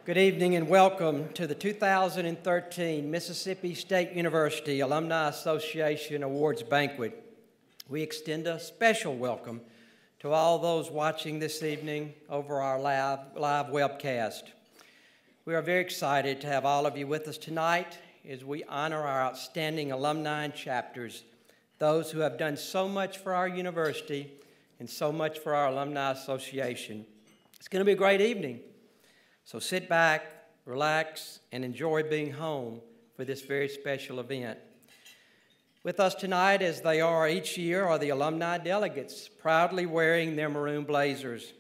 Good evening and welcome to the 2013 Mississippi State University Alumni Association Awards Banquet. We extend a special welcome to all those watching this evening over our live webcast. We are very excited to have all of you with us tonight as we honor our outstanding alumni and chapters, those who have done so much for our university and so much for our Alumni Association. It's going to be a great evening. So sit back, relax, and enjoy being home for this very special event. With us tonight, as they are each year, are the alumni delegates, proudly wearing their maroon blazers.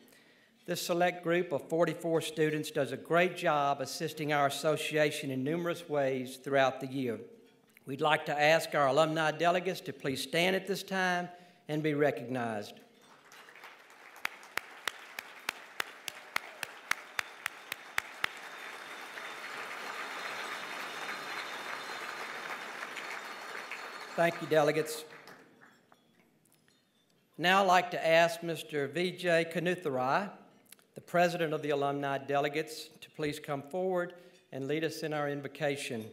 This select group of 44 students does a great job assisting our association in numerous ways throughout the year. We'd like to ask our alumni delegates to please stand at this time and be recognized. Thank you, delegates. Now I'd like to ask Mr. Vijay Kanutharai, the president of the alumni delegates, to please come forward and lead us in our invocation.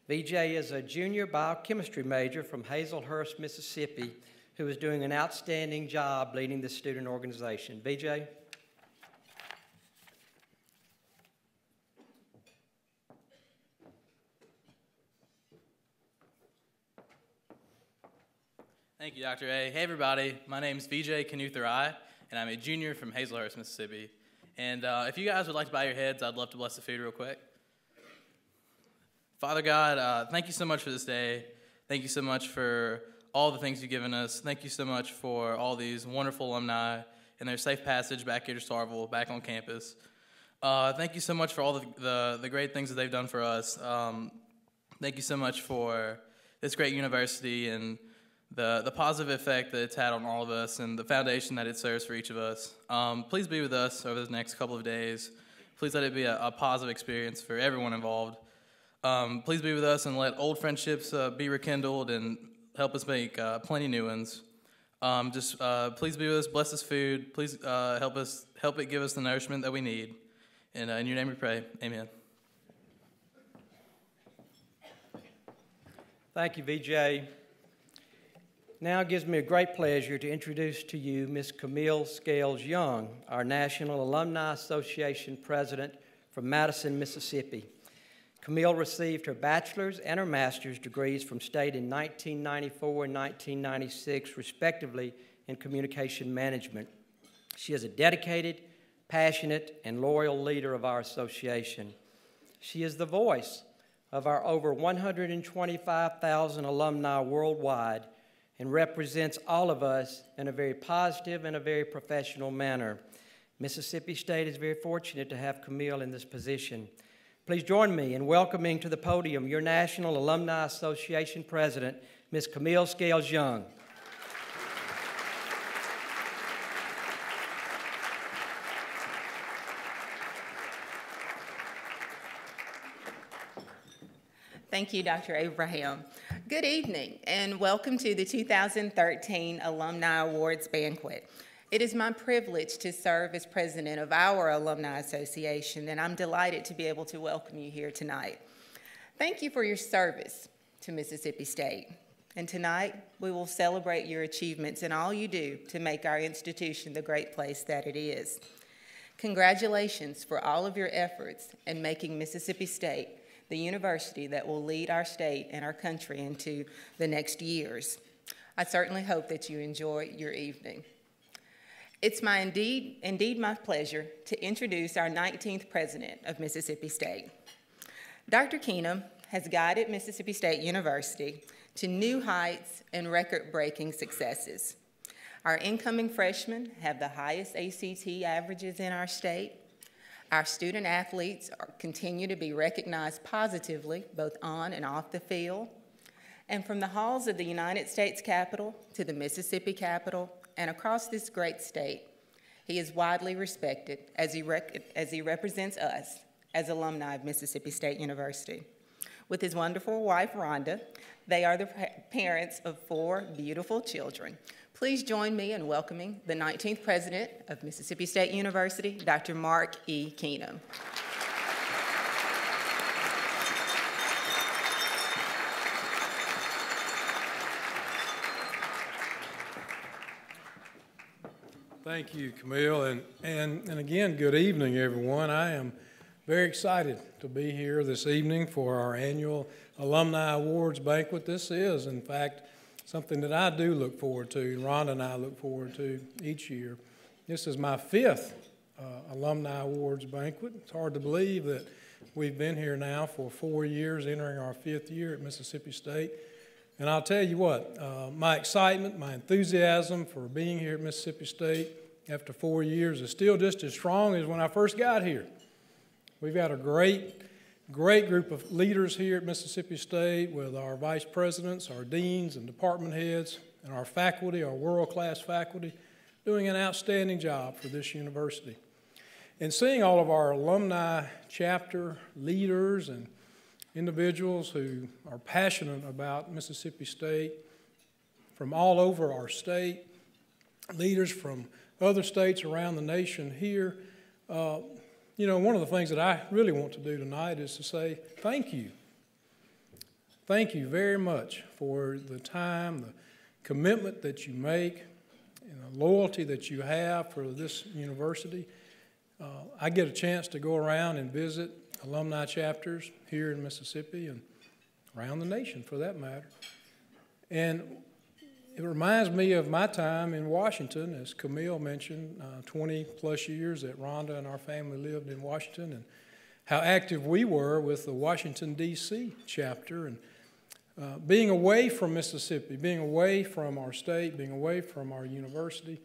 Vijay is a junior biochemistry major from Hazelhurst, Mississippi, who is doing an outstanding job leading the student organization. Vijay? Thank you, Dr. A. Hey, everybody. My name is Vijay Kanutharai, and I'm a junior from Hazelhurst, Mississippi. And if you guys would like to bow your heads, I'd love to bless the food real quick. Father God, thank you so much for this day. Thank you so much for all the things you've given us. Thank you so much for all these wonderful alumni and their safe passage back here to Starkville, back on campus. Thank you so much for all the great things that they've done for us. Thank you so much for this great university and the positive effect that it's had on all of us and the foundation that it serves for each of us. Please be with us over the next couple of days. Please let it be a positive experience for everyone involved. Please be with us and let old friendships be rekindled and help us make plenty new ones. Please be with us, bless this food. Please help it give us the nourishment that we need. And in your name we pray, amen. Thank you, Vijay. Now it gives me a great pleasure to introduce to you Ms. Camille Scales Young, our National Alumni Association president from Madison, Mississippi. Camille received her bachelor's and her master's degrees from State in 1994 and 1996, respectively, in communication management. She is a dedicated, passionate, and loyal leader of our association. She is the voice of our over 125,000 alumni worldwide and represents all of us in a very positive and a very professional manner. Mississippi State is very fortunate to have Camille in this position. Please join me in welcoming to the podium your National Alumni Association President, Ms. Camille Scales Young. Thank you, Dr. Abraham. Good evening, and welcome to the 2013 Alumni Awards Banquet. It is my privilege to serve as president of our Alumni Association, and I'm delighted to be able to welcome you here tonight. Thank you for your service to Mississippi State. And tonight, we will celebrate your achievements and all you do to make our institution the great place that it is. Congratulations for all of your efforts in making Mississippi State the university that will lead our state and our country into the next years. I certainly hope that you enjoy your evening. It's indeed my pleasure to introduce our 19th president of Mississippi State. Dr. Keenum has guided Mississippi State University to new heights and record-breaking successes. Our incoming freshmen have the highest ACT averages in our state. Our student athletes continue to be recognized positively, both on and off the field. And from the halls of the United States Capitol to the Mississippi Capitol and across this great state, he is widely respected as he represents us as alumni of Mississippi State University. With his wonderful wife, Rhonda, they are the parents of 4 beautiful children. Please join me in welcoming the 19th president of Mississippi State University, Dr. Mark E. Keenum. Thank you, Camille, and again, good evening, everyone. I am very excited to be here this evening for our annual Alumni Awards Banquet. This is, in fact, something that I do look forward to, and Rhonda and I look forward to each year. This is my fifth Alumni Awards Banquet. It's hard to believe that we've been here now for 4 years, entering our fifth year at Mississippi State. And I'll tell you what, my excitement, my enthusiasm for being here at Mississippi State after 4 years is still just as strong as when I first got here. We've got a great group of leaders here at Mississippi State with our vice presidents, our deans and department heads, and our faculty, our world-class faculty, doing an outstanding job for this university. And seeing all of our alumni chapter leaders and individuals who are passionate about Mississippi State from all over our state, leaders from other states around the nation here. You know, one of the things that I really want to do tonight is to say thank you. Thank you very much for the time, the commitment that you make, and the loyalty that you have for this university. I get a chance to go around and visit alumni chapters here in Mississippi and around the nation for that matter. And it reminds me of my time in Washington, as Camille mentioned, 20 plus years that Rhonda and our family lived in Washington, and how active we were with the Washington, D.C. chapter. And being away from Mississippi, being away from our state, being away from our university,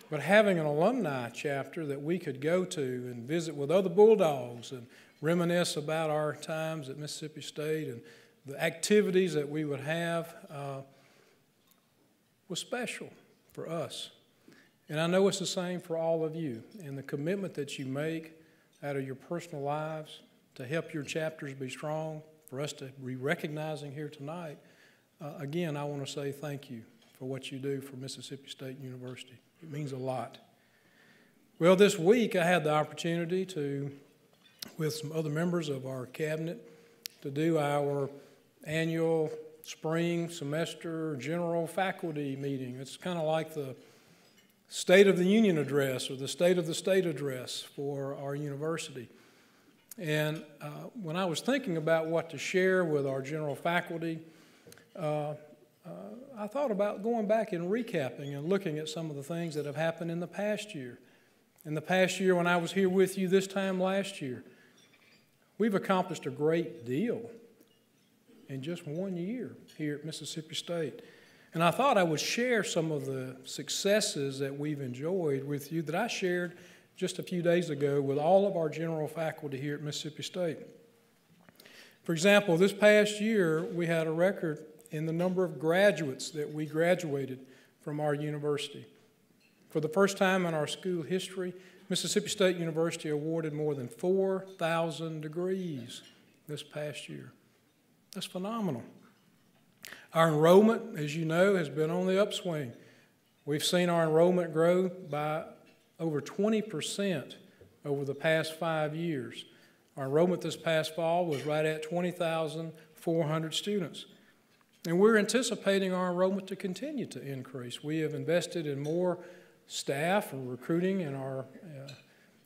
but having an alumni chapter that we could go to and visit with other Bulldogs and reminisce about our times at Mississippi State and the activities that we would have was special for us. And I know it's the same for all of you. And the commitment that you make out of your personal lives to help your chapters be strong, for us to be recognizing here tonight, again, I want to say thank you for what you do for Mississippi State University. It means a lot. Well, this week I had the opportunity to, with some other members of our cabinet, to do our annual spring semester general faculty meeting. It's kind of like the State of the Union address or the State of the State address for our university. And when I was thinking about what to share with our general faculty, I thought about going back and recapping and looking at some of the things that have happened in the past year. In the past year, when I was here with you this time last year, we've accomplished a great deal in just 1 year here at Mississippi State. And I thought I would share some of the successes that we've enjoyed with you that I shared just a few days ago with all of our general faculty here at Mississippi State. For example, this past year, we had a record in the number of graduates that we graduated from our university. For the first time in our school history, Mississippi State University awarded more than 4,000 degrees this past year. That's phenomenal. Our enrollment, as you know, has been on the upswing. We've seen our enrollment grow by over 20% over the past 5 years. Our enrollment this past fall was right at 20,400 students. And we're anticipating our enrollment to continue to increase. We have invested in more staff and recruiting in our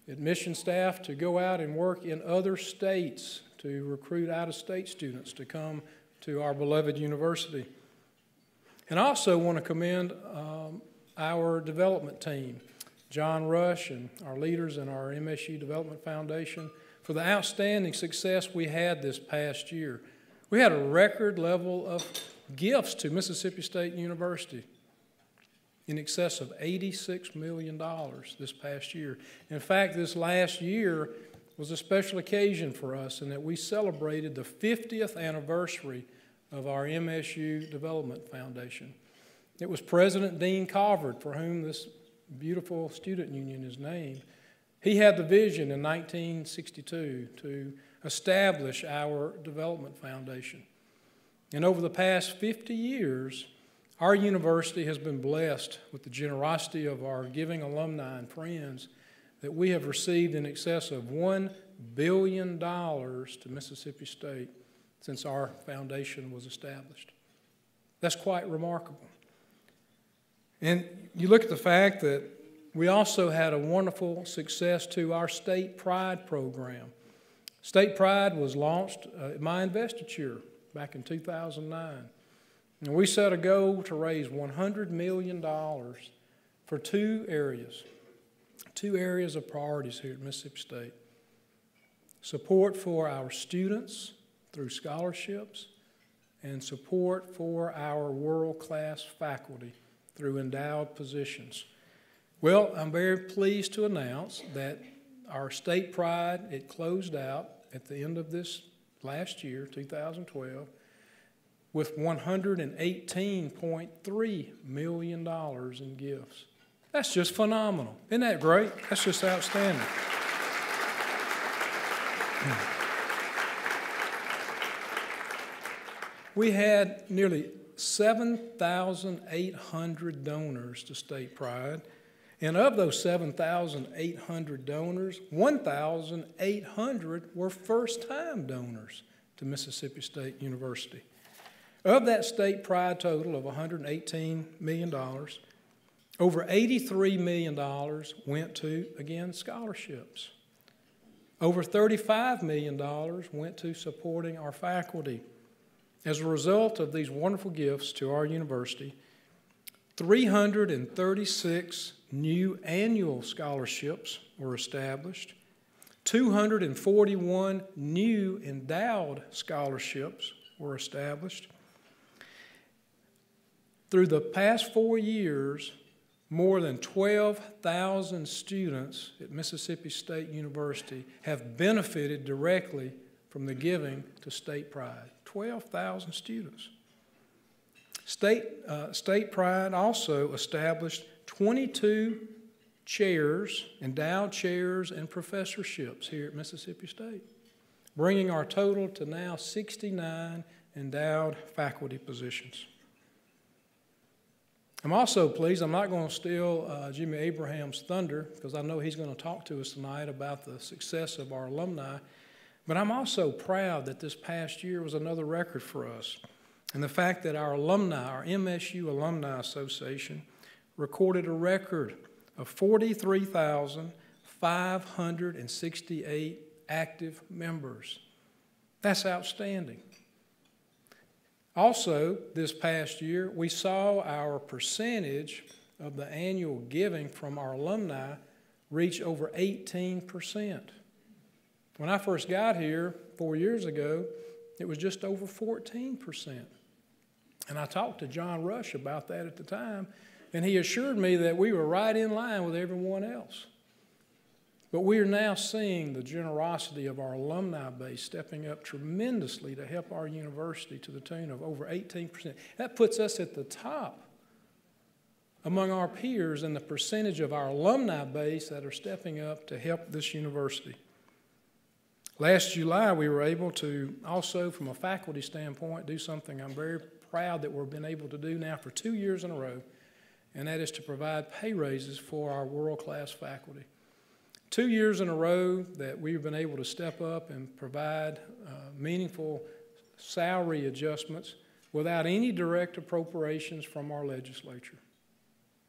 admission staff to go out and work in other states to recruit out-of-state students to come to our beloved university. And I also want to commend our development team, John Rush and our leaders in our MSU Development Foundation, for the outstanding success we had this past year. We had a record level of gifts to Mississippi State University in excess of $86 million this past year. In fact, this last year was a special occasion for us in that we celebrated the 50th anniversary of our MSU Development Foundation. It was President Dean Covert, for whom this beautiful student union is named. He had the vision in 1962 to establish our Development Foundation. And over the past 50 years, our university has been blessed with the generosity of our giving alumni and friends that we have received in excess of $1 billion to Mississippi State since our foundation was established. That's quite remarkable. And you look at the fact that We also had a wonderful success to our State Pride program. State Pride was launched at my investiture back in 2009. And we set a goal to raise $100 million for two areas of priorities here at Mississippi State. Support for our students through scholarships and support for our world-class faculty through endowed positions. Well, I'm very pleased to announce that our State Pride, it closed out at the end of this last year, 2012, with $118.3 million in gifts. That's just phenomenal. Isn't that great? That's just outstanding. We had nearly 7,800 donors to State Pride, and of those 7,800 donors, 1,800 were first-time donors to Mississippi State University. Of that State Pride total of $118 million, over $83 million went to, again, scholarships. Over $35 million went to supporting our faculty. As a result of these wonderful gifts to our university, 336 new annual scholarships were established, 241 new endowed scholarships were established. Through the past 4 years, more than 12,000 students at Mississippi State University have benefited directly from the giving to State Pride. 12,000 students. State Pride also established 22 chairs, endowed chairs, and professorships here at Mississippi State, bringing our total to now 69 endowed faculty positions. I'm also pleased, I'm not going to steal Jimmy Abraham's thunder, because I know he's going to talk to us tonight about the success of our alumni, but I'm also proud that this past year was another record for us. And the fact that our alumni, our MSU Alumni Association, recorded a record of 43,568 active members. That's outstanding. Also, this past year, we saw our percentage of the annual giving from our alumni reach over 18%. When I first got here 4 years ago, it was just over 14%. And I talked to John Rush about that at the time, and he assured me that we were right in line with everyone else. But we are now seeing the generosity of our alumni base stepping up tremendously to help our university to the tune of over 18%. That puts us at the top among our peers in the percentage of our alumni base that are stepping up to help this university. Last July, we were able to also, from a faculty standpoint, do something I'm very proud that we've been able to do now for 2 years in a row, and that is to provide pay raises for our world-class faculty. 2 years in a row that we've been able to step up and provide meaningful salary adjustments without any direct appropriations from our legislature.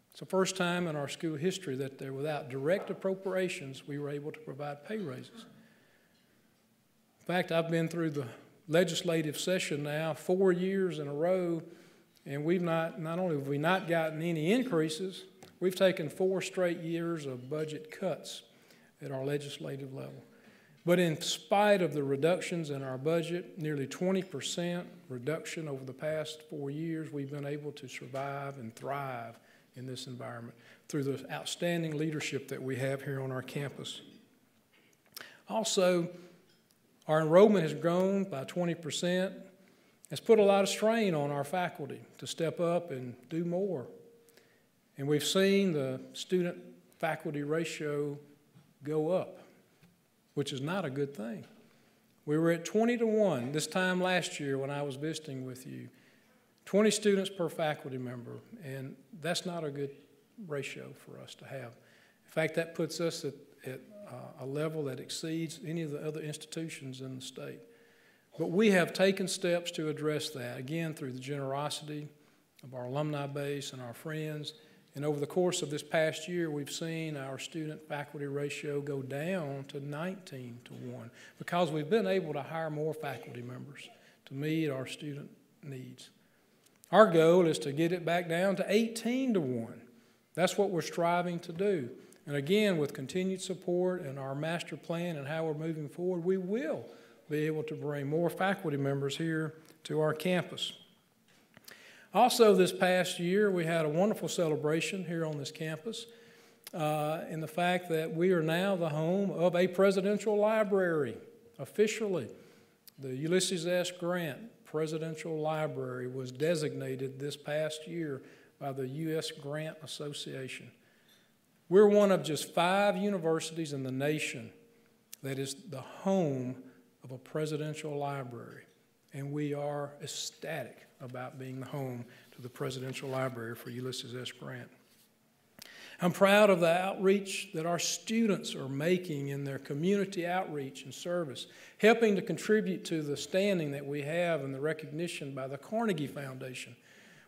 It's the first time in our school history that without direct appropriations, we were able to provide pay raises. In fact, I've been through the legislative session now 4 years in a row, and we've not only have we not gotten any increases, we've taken 4 straight years of budget cuts at our legislative level. But in spite of the reductions in our budget, nearly 20% reduction over the past 4 years, we've been able to survive and thrive in this environment through the outstanding leadership that we have here on our campus. Also, our enrollment has grown by 20%. It's put a lot of strain on our faculty to step up and do more. And we've seen the student-faculty ratio go up, which is not a good thing. We were at 20-1 this time last year when I was visiting with you. 20 students per faculty member, and that's not a good ratio for us to have. In fact, that puts us at a level that exceeds any of the other institutions in the state. But we have taken steps to address that, again, through the generosity of our alumni base and our friends, And over the course of this past year, we've seen our student-faculty ratio go down to 19 to 1 because we've been able to hire more faculty members to meet our student needs. Our goal is to get it back down to 18 to 1. That's what we're striving to do. And again, with continued support and our master plan and how we're moving forward, we will be able to bring more faculty members here to our campus. Also, this past year, we had a wonderful celebration here on this campus in the fact that we are now the home of a presidential library, officially. The Ulysses S. Grant Presidential Library was designated this past year by the U.S. Grant Association. We're one of just 5 universities in the nation that is the home of a presidential library, and we are ecstatic about being the home to the Presidential Library for Ulysses S. Grant. I'm proud of the outreach that our students are making in their community outreach and service, helping to contribute to the standing that we have and the recognition by the Carnegie Foundation.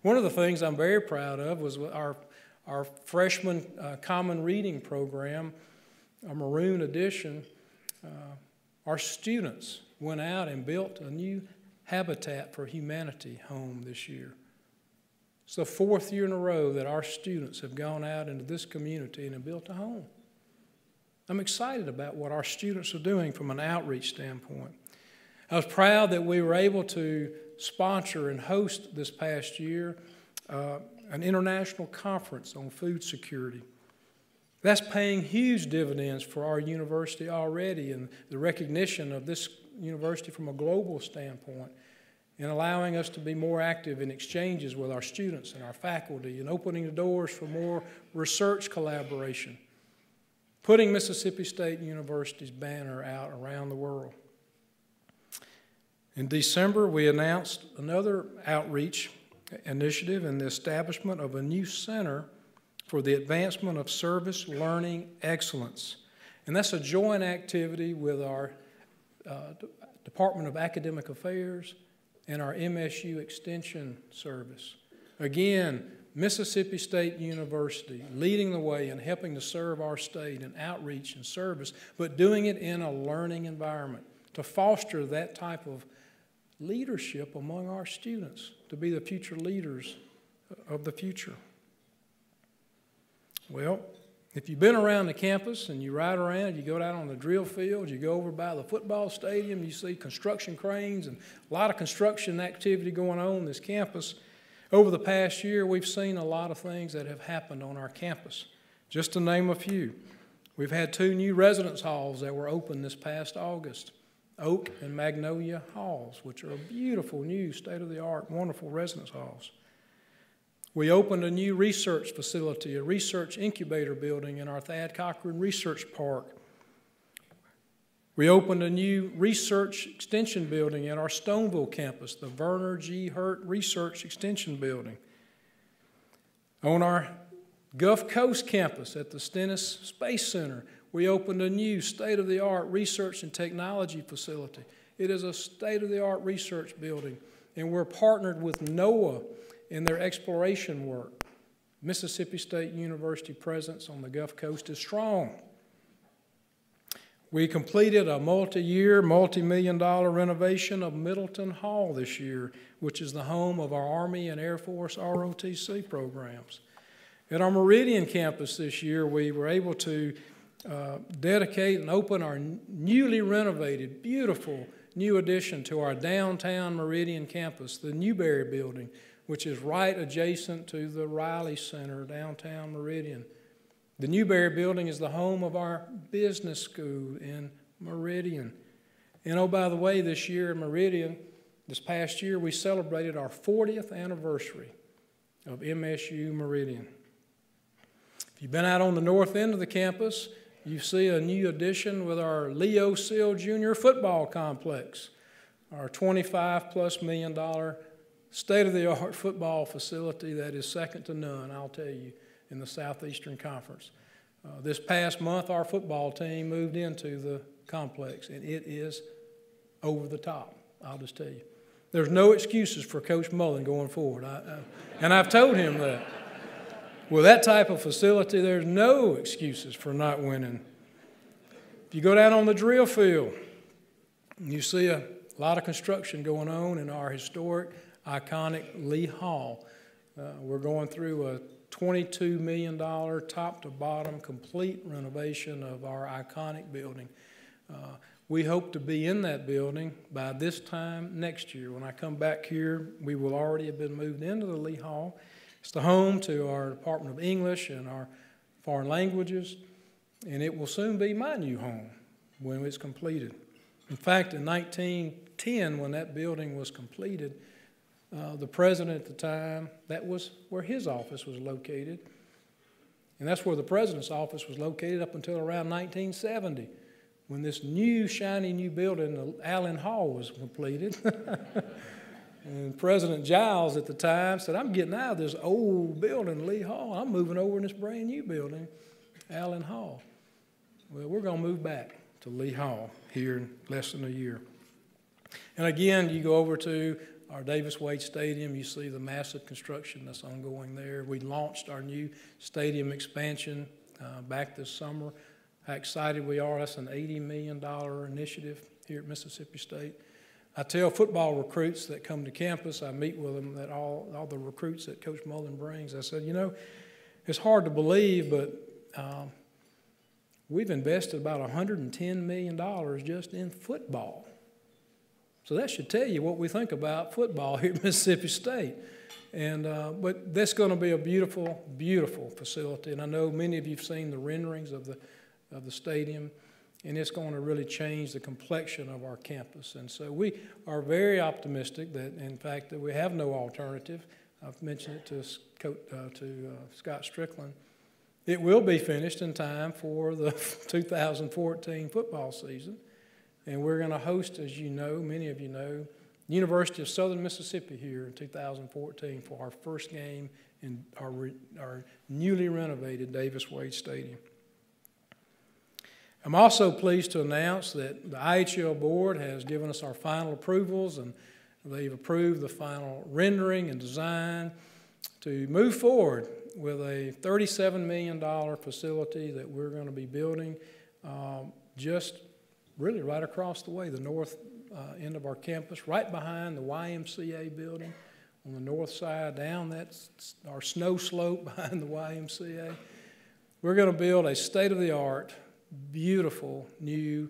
One of the things I'm very proud of was our freshman common reading program, a maroon edition. Our students went out and built a new Habitat for Humanity home this year. It's the 4th year in a row that our students have gone out into this community and have built a home. I'm excited about what our students are doing from an outreach standpoint. I was proud that we were able to sponsor and host this past year an international conference on food security. That's paying huge dividends for our university already, and the recognition of this university from a global standpoint, and allowing us to be more active in exchanges with our students and our faculty, and opening the doors for more research collaboration, putting Mississippi State University's banner out around the world. In December, we announced another outreach initiative in the establishment of a new center for the advancement of service learning excellence. And that's a joint activity with our Department of Academic Affairs and our MSU Extension Service. Again, Mississippi State University leading the way in helping to serve our state in outreach and service, but doing it in a learning environment to foster that type of leadership among our students to be the future leaders of the future. Well, if you've been around the campus and you ride around, you go down on the drill field, you go over by the football stadium, you see construction cranes and a lot of construction activity going on this campus. Over the past year, we've seen a lot of things that have happened on our campus. Just to name a few, we've had 2 new residence halls that were opened this past August, Oak and Magnolia Halls, which are beautiful, new, state-of-the-art, wonderful residence halls. We opened a new research facility, a research incubator building in our Thad Cochran Research Park. We opened a new research extension building at our Stoneville campus, the Verner G. Hurt Research Extension Building. On our Gulf Coast campus at the Stennis Space Center, we opened a new state-of-the-art research and technology facility. It is a state-of-the-art research building, and we're partnered with NOAA in their exploration work. Mississippi State University presence on the Gulf Coast is strong. We completed a multi-year, multi-million-dollar renovation of Middleton Hall this year, which is the home of our Army and Air Force ROTC programs. At our Meridian campus this year, we were able to dedicate and open our newly renovated, beautiful new addition to our downtown Meridian campus, the Newberry Building, which is right adjacent to the Riley Center, downtown Meridian. The Newberry Building is the home of our business school in Meridian. And oh, by the way, this year in Meridian, this past year, we celebrated our 40th anniversary of MSU Meridian. If you've been out on the north end of the campus, you see a new addition with our Leo Seal Jr. football complex, our $25+ million state-of-the-art football facility that is second to none, I'll tell you, in the Southeastern Conference. This past month, our football team moved into the complex, and it is over the top, I'll just tell you. There's no excuses for Coach Mullen going forward, and I've told him that. With that type of facility, there's no excuses for not winning. If you go down on the drill field, you see a lot of construction going on in our historic, iconic Lee Hall. We're going through a $22 million top-to-bottom complete renovation of our iconic building. We hope to be in that building by this time next year. When I come back here, we will already have been moved into the Lee Hall. It's the home to our Department of English and our foreign languages, and it will soon be my new home when it's completed. In fact, in 1910, when that building was completed, the president at the time, that was where his office was located. And that's where the president's office was located up until around 1970, when this new, shiny new building, the Allen Hall, was completed. And President Giles at the time said, I'm getting out of this old building, Lee Hall. I'm moving over in this brand new building, Allen Hall. Well, we're going to move back to Lee Hall here in less than a year. And again, you go over to our Davis Wade Stadium, you see the massive construction that's ongoing there. We launched our new stadium expansion back this summer. How excited we are. That's an $80 million initiative here at Mississippi State. I tell football recruits that come to campus, I meet with them, that all the recruits that Coach Mullen brings, I said, you know, it's hard to believe, but we've invested about $110 million just in football. So that should tell you what we think about football here at Mississippi State. And but that's going to be a beautiful, beautiful facility. And I know many of you have seen the renderings of the stadium, and it's going to really change the complexion of our campus. And so we are very optimistic that, in fact, that we have no alternative. I've mentioned it to Scott Strickland. It will be finished in time for the 2014 football season. And we're going to host, as you know, many of you know, University of Southern Mississippi here in 2014 for our first game in our newly renovated Davis Wade Stadium. I'm also pleased to announce that the IHL board has given us our final approvals, and they've approved the final rendering and design to move forward with a $37 million facility that we're going to be building just really right across the way, the north end of our campus, right behind the YMCA building on the north side, down that's our snow slope behind the YMCA. We're going to build a state-of-the-art, beautiful new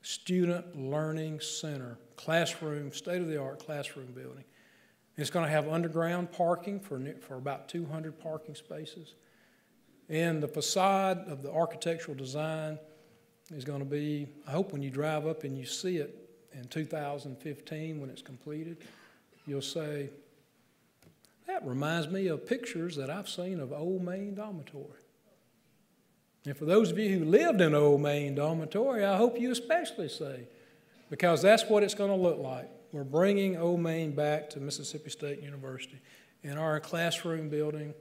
student learning center, classroom, state-of-the-art classroom building. It's going to have underground parking for about 200 parking spaces. And the facade of the architectural design is going to be, I hope when you drive up and you see it in 2015 when it's completed, you'll say, that reminds me of pictures that I've seen of Old Main Dormitory. And for those of you who lived in Old Main Dormitory, I hope you especially say, because that's what it's going to look like. We're bringing Old Main back to Mississippi State University in our classroom building,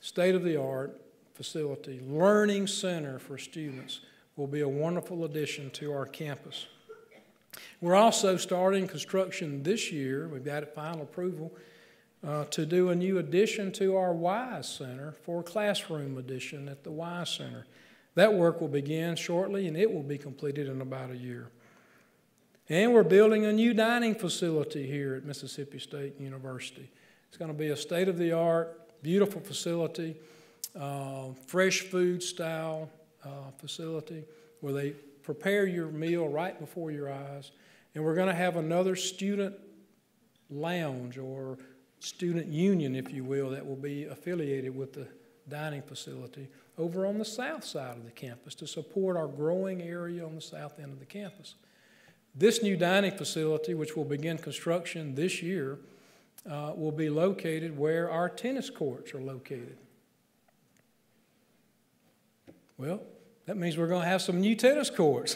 state-of-the-art facility, learning center for students will be a wonderful addition to our campus. We're also starting construction this year. We've got final approval to do a new addition to our Y Center for a classroom addition at the Y Center. That work will begin shortly, and it will be completed in about a year. And we're building a new dining facility here at Mississippi State University. It's going to be a state-of-the-art, beautiful facility, fresh food style facility where they prepare your meal right before your eyes. And we're going to have another student lounge or student union, if you will, that will be affiliated with the dining facility over on the south side of the campus to support our growing area on the south end of the campus. This new dining facility, which will begin construction this year, will be located where our tennis courts are located. Well, that means we're going to have some new tennis courts.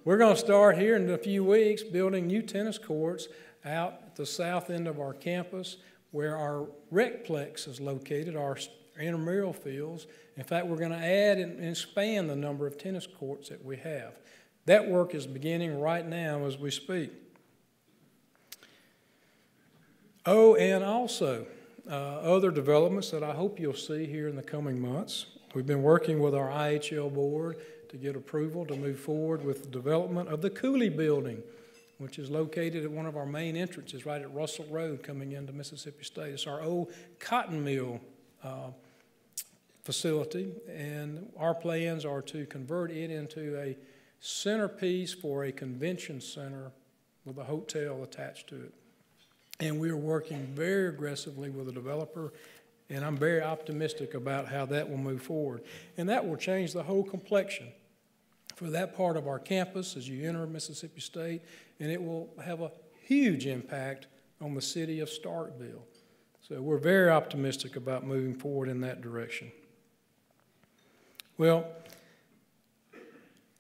We're going to start here in a few weeks building new tennis courts out at the south end of our campus where our recplex is located, our intramural fields. In fact, we're going to add and expand the number of tennis courts that we have. That work is beginning right now as we speak. Oh, and also, other developments that I hope you'll see here in the coming months. We've been working with our IHL board to get approval to move forward with the development of the Cooley Building, which is located at one of our main entrances right at Russell Road coming into Mississippi State. It's our old cotton mill facility, and our plans are to convert it into a centerpiece for a convention center with a hotel attached to it. And we're working very aggressively with the developer, and I'm very optimistic about how that will move forward. And that will change the whole complexion for that part of our campus as you enter Mississippi State, and it will have a huge impact on the city of Starkville. So we're very optimistic about moving forward in that direction. Well,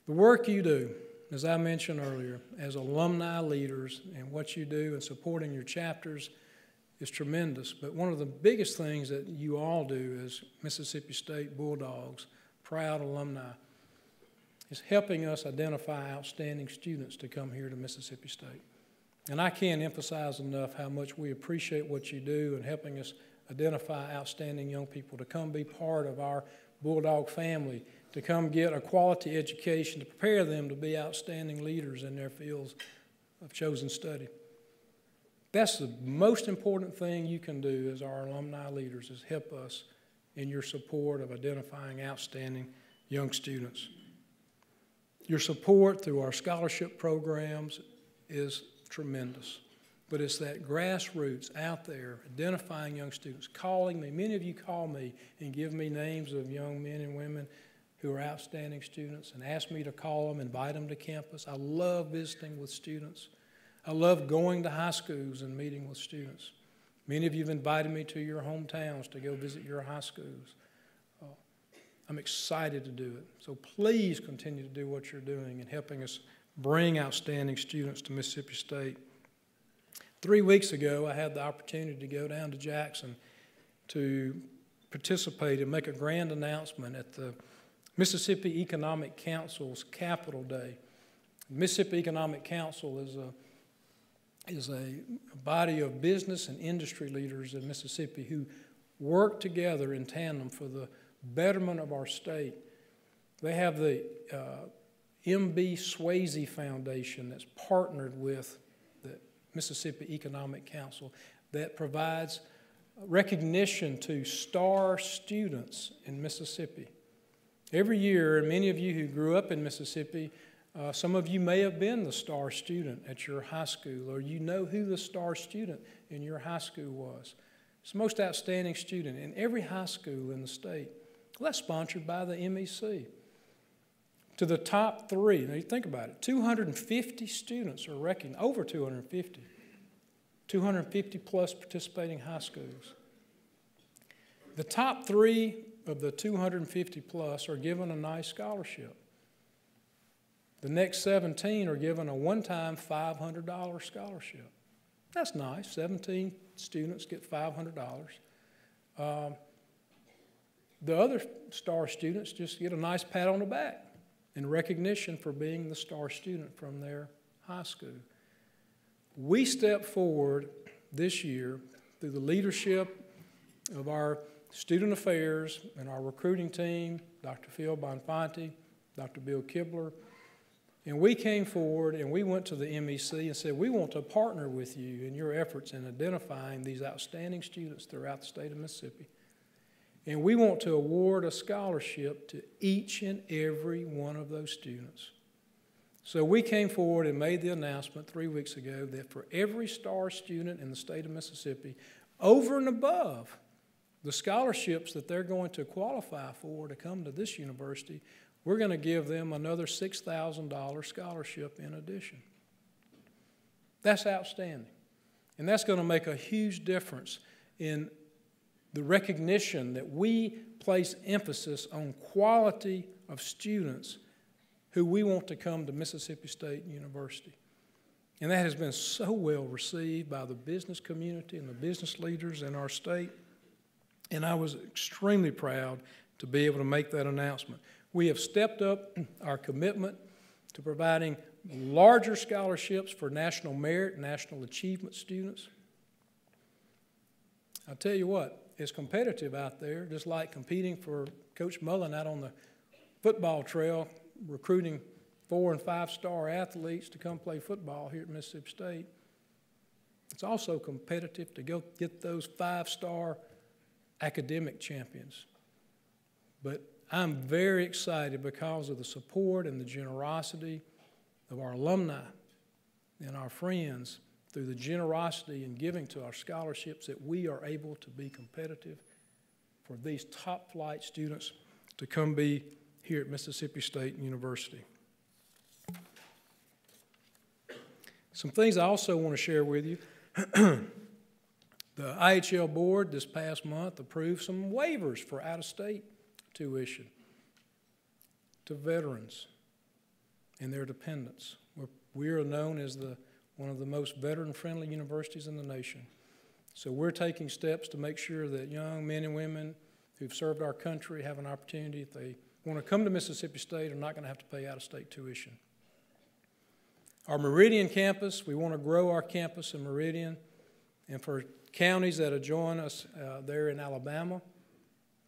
the work you do, as I mentioned earlier, as alumni leaders and what you do in supporting your chapters is tremendous. But one of the biggest things that you all do as Mississippi State Bulldogs, proud alumni, is helping us identify outstanding students to come here to Mississippi State. And I can't emphasize enough how much we appreciate what you do in helping us identify outstanding young people to come be part of our Bulldog family, to come get a quality education, to prepare them to be outstanding leaders in their fields of chosen study. That's the most important thing you can do as our alumni leaders, is help us in your support of identifying outstanding young students. Your support through our scholarship programs is tremendous, but it's that grassroots out there identifying young students, calling me. Many of you call me and give me names of young men and women who are outstanding students and ask me to call them, invite them to campus. I love visiting with students. I love going to high schools and meeting with students. Many of you have invited me to your hometowns to go visit your high schools. I'm excited to do it. So please continue to do what you're doing in helping us bring outstanding students to Mississippi State. 3 weeks ago, I had the opportunity to go down to Jackson to participate and make a grand announcement at the Mississippi Economic Council's Capital Day. The Mississippi Economic Council is a body of business and industry leaders in Mississippi who work together in tandem for the betterment of our state. They have the M.B. Swayze Foundation that's partnered with the Mississippi Economic Council that provides recognition to star students in Mississippi. Every year, and many of you who grew up in Mississippi, some of you may have been the star student at your high school, or you know who the star student in your high school was. It's the most outstanding student in every high school in the state. Well, that's sponsored by the MEC. To the top 3, now you think about it, 250 students are recognized, over 250, 250 plus participating high schools. The top 3 of the 250 plus are given a nice scholarship. The next 17 are given a one-time $500 scholarship. That's nice. 17 students get $500. The other star students just get a nice pat on the back in recognition for being the star student from their high school. We step forward this year through the leadership of our student affairs and our recruiting team, Dr. Phil Bonfanti, Dr. Bill Kibler, and we came forward and we went to the MEC and said, we want to partner with you in your efforts in identifying these outstanding students throughout the state of Mississippi. And we want to award a scholarship to each and every one of those students. So we came forward and made the announcement 3 weeks ago that for every star student in the state of Mississippi, over and above the scholarships that they're going to qualify for to come to this university, we're going to give them another $6,000 scholarship in addition. That's outstanding. And that's going to make a huge difference in the recognition that we place emphasis on quality of students who we want to come to Mississippi State University. And that has been so well received by the business community and the business leaders in our state. And I was extremely proud to be able to make that announcement. We have stepped up our commitment to providing larger scholarships for national merit, national achievement students. I'll tell you what, it's competitive out there, just like competing for Coach Mullen out on the football trail, recruiting 4- and 5-star athletes to come play football here at Mississippi State. It's also competitive to go get those 5-star academic champions. But I'm very excited because of the support and the generosity of our alumni and our friends through the generosity and giving to our scholarships that we are able to be competitive for these top-flight students to come be here at Mississippi State University. Some things I also want to share with you. The IHL board this past month approved some waivers for out-of-state tuition to veterans and their dependents. We are known as one of the most veteran-friendly universities in the nation. So we're taking steps to make sure that young men and women who've served our country have an opportunity. If they want to come to Mississippi State, are not going to have to pay out-of-state tuition. Our Meridian campus, we want to grow our campus in Meridian. And for counties that join us there in Alabama,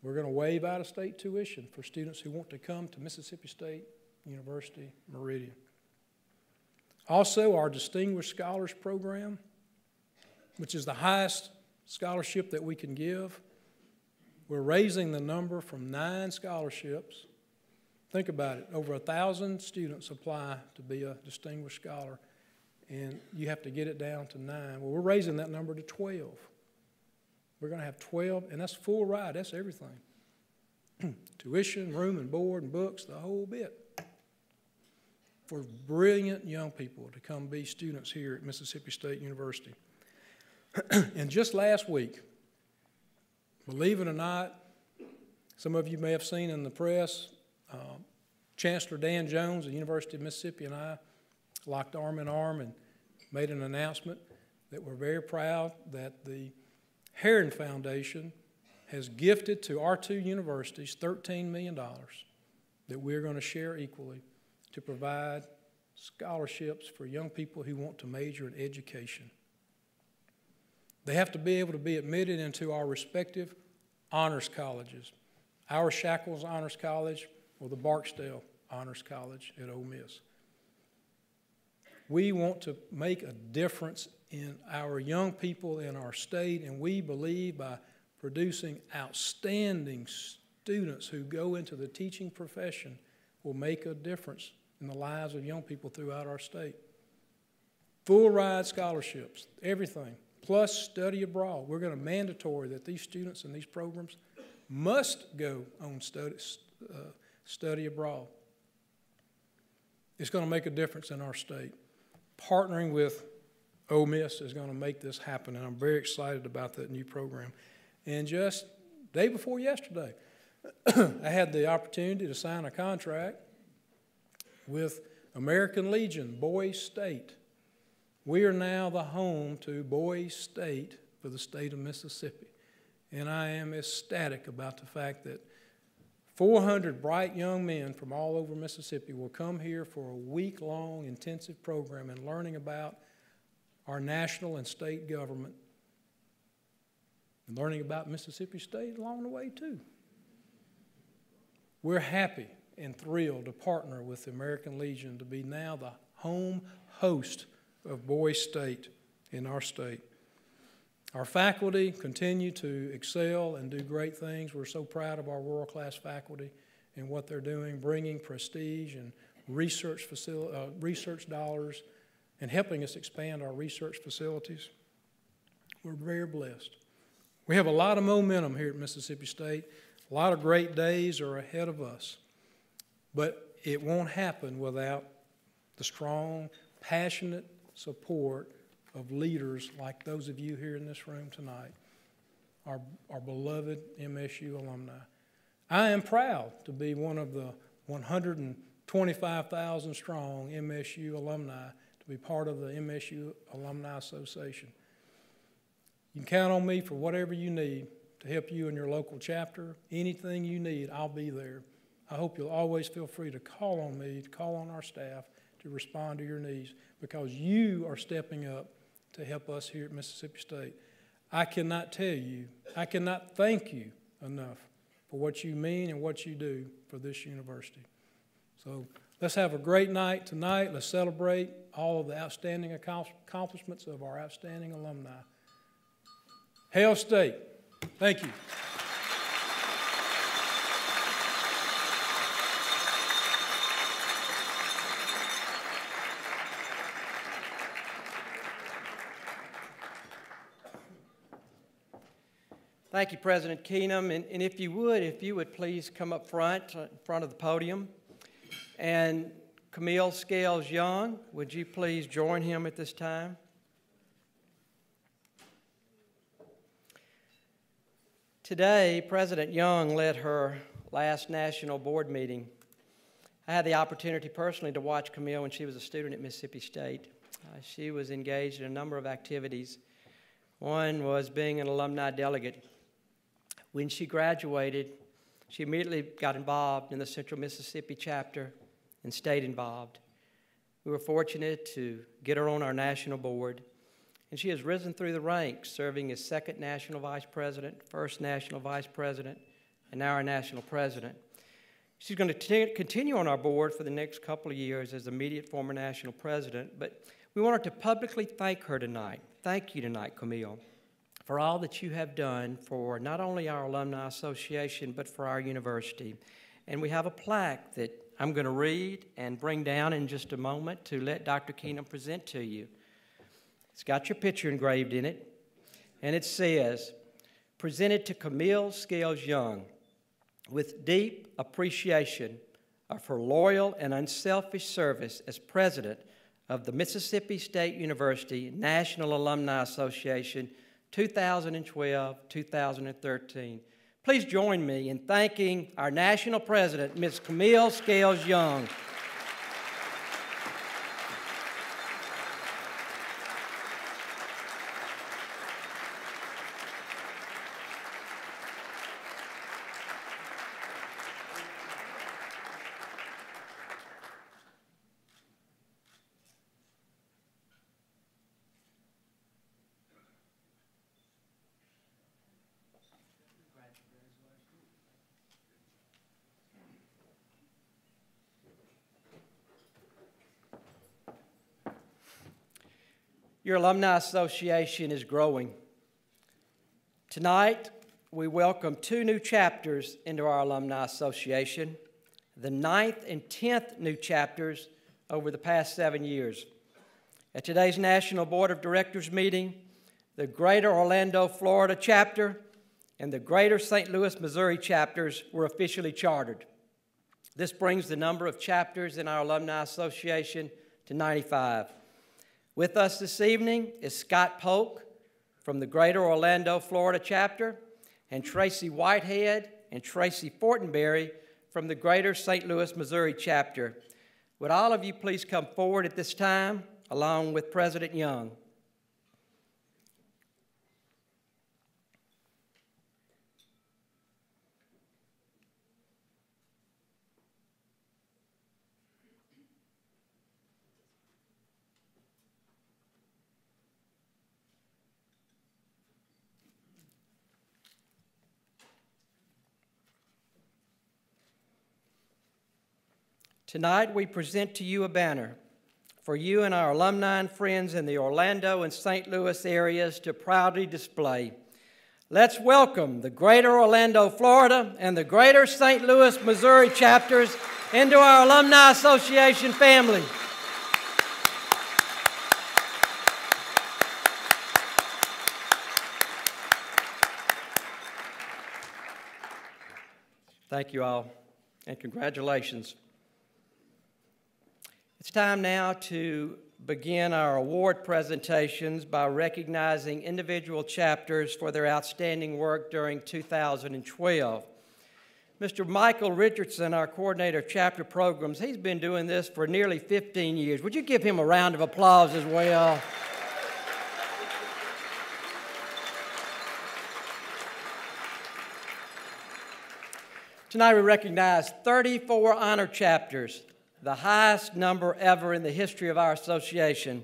we're going to waive out-of-state tuition for students who want to come to Mississippi State University, Meridian. Also, our Distinguished Scholars Program, which is the highest scholarship that we can give. We're raising the number from 9 scholarships. Think about it. Over 1,000 students apply to be a distinguished scholar, and you have to get it down to 9. Well, we're raising that number to 12. We're going to have 12, and that's full ride. That's everything. Tuition, room and board and books, the whole bit. For brilliant young people to come be students here at Mississippi State University. And just last week, believe it or not, some of you may have seen in the press, Chancellor Dan Jones of the University of Mississippi and I locked arm in arm and made an announcement that we're very proud that the Heron Foundation has gifted to our 2 universities $13 million that we're going to share equally to provide scholarships for young people who want to major in education. They have to be able to be admitted into our respective honors colleges, our Shackles Honors College or the Barksdale Honors College at Ole Miss. We want to make a difference in our young people in our state, and we believe by producing outstanding students who go into the teaching profession will make a difference in the lives of young people throughout our state. Full ride scholarships, everything, plus study abroad. We're going to mandatory that these students in these programs must go on study abroad. It's going to make a difference in our state. Partnering with Ole Miss is going to make this happen, and I'm very excited about that new program. And just day before yesterday, I had the opportunity to sign a contract with American Legion, Boys State. We are now the home to Boys State for the state of Mississippi. And I am ecstatic about the fact that 400 bright young men from all over Mississippi will come here for a week-long intensive program and learning about our national and state government and learning about Mississippi State along the way too. We're happy and thrilled to partner with the American Legion to be now the home host of Boys State in our state. Our faculty continue to excel and do great things. We're so proud of our world-class faculty and what they're doing, bringing prestige and research dollars and helping us expand our research facilities. We're very blessed. We have a lot of momentum here at Mississippi State. A lot of great days are ahead of us. But it won't happen without the strong, passionate support of leaders like those of you here in this room tonight, our beloved MSU alumni. I am proud to be one of the 125,000 strong MSU alumni to be part of the MSU Alumni Association. You can count on me for whatever you need to help you in your local chapter. Anything you need, I'll be there. I hope you'll always feel free to call on me, to call on our staff, to respond to your needs, because you are stepping up to help us here at Mississippi State. I cannot tell you, I cannot thank you enough for what you mean and what you do for this university. So let's have a great night tonight. Let's celebrate all of the outstanding accomplishments of our outstanding alumni. Hail State. Thank you. Thank you, President Keenum. And if you would please come up front, in front of the podium. And Camille Scales Young, would you please join him at this time? Today, President Young led her last national board meeting. I had the opportunity personally to watch Camille when she was a student at Mississippi State. She was engaged in a number of activities. One was being an alumni delegate. When she graduated, she immediately got involved in the Central Mississippi chapter and stayed involved. We were fortunate to get her on our national board, and she has risen through the ranks, serving as second national vice president, first national vice president, and now our national president. She's going to continue on our board for the next couple of years as immediate former national president, but we wanted to publicly thank her tonight. Thank you tonight, Camille, for all that you have done for not only our Alumni Association, but for our university. And we have a plaque that I'm going to read and bring down in just a moment to let Dr. Keenum present to you. It's got your picture engraved in it, and it says, "Presented to Camille Scales Young with deep appreciation of her loyal and unselfish service as president of the Mississippi State University National Alumni Association 2012-2013. Please join me in thanking our national president, Ms. Camille Scales Young. Your Alumni Association is growing. Tonight, we welcome 2 new chapters into our Alumni Association, the 9th and 10th new chapters over the past 7 years. At today's National Board of Directors meeting, the Greater Orlando, Florida chapter and the Greater St. Louis, Missouri chapters were officially chartered. This brings the number of chapters in our Alumni Association to 95. With us this evening is Scott Polk from the Greater Orlando, Florida chapter, and Tracy Whitehead and Tracy Fortenberry from the Greater St. Louis, Missouri chapter. Would all of you please come forward at this time, along with President Young? Tonight, we present to you a banner for you and our alumni and friends in the Orlando and St. Louis areas to proudly display. Let's welcome the Greater Orlando, Florida and the Greater St. Louis, Missouri chapters into our Alumni Association family. Thank you all, and congratulations. It's time now to begin our award presentations by recognizing individual chapters for their outstanding work during 2012. Mr. Michael Richardson, our coordinator of chapter programs, he's been doing this for nearly 15 years. Would you give him a round of applause as well? Tonight we recognize 34 honor chapters, the highest number ever in the history of our association,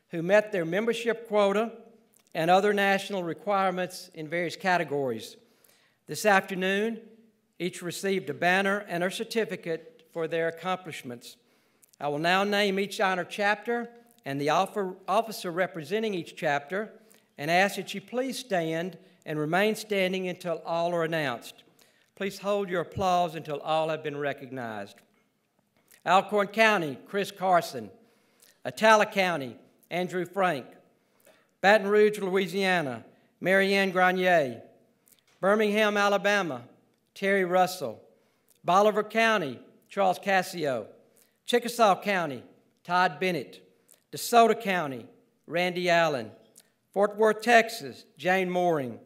who met their membership quota and other national requirements in various categories. This afternoon, each received a banner and a certificate for their accomplishments. I will now name each honor chapter and the officer representing each chapter and ask that you please stand and remain standing until all are announced. Please hold your applause until all have been recognized. Alcorn County, Chris Carson. Atala County, Andrew Frank. Baton Rouge, Louisiana, Marianne Grenier. Birmingham, Alabama, Terry Russell. Bolivar County, Charles Cassio. Chickasaw County, Todd Bennett. DeSoto County, Randy Allen. Fort Worth, Texas, Jane Mooring.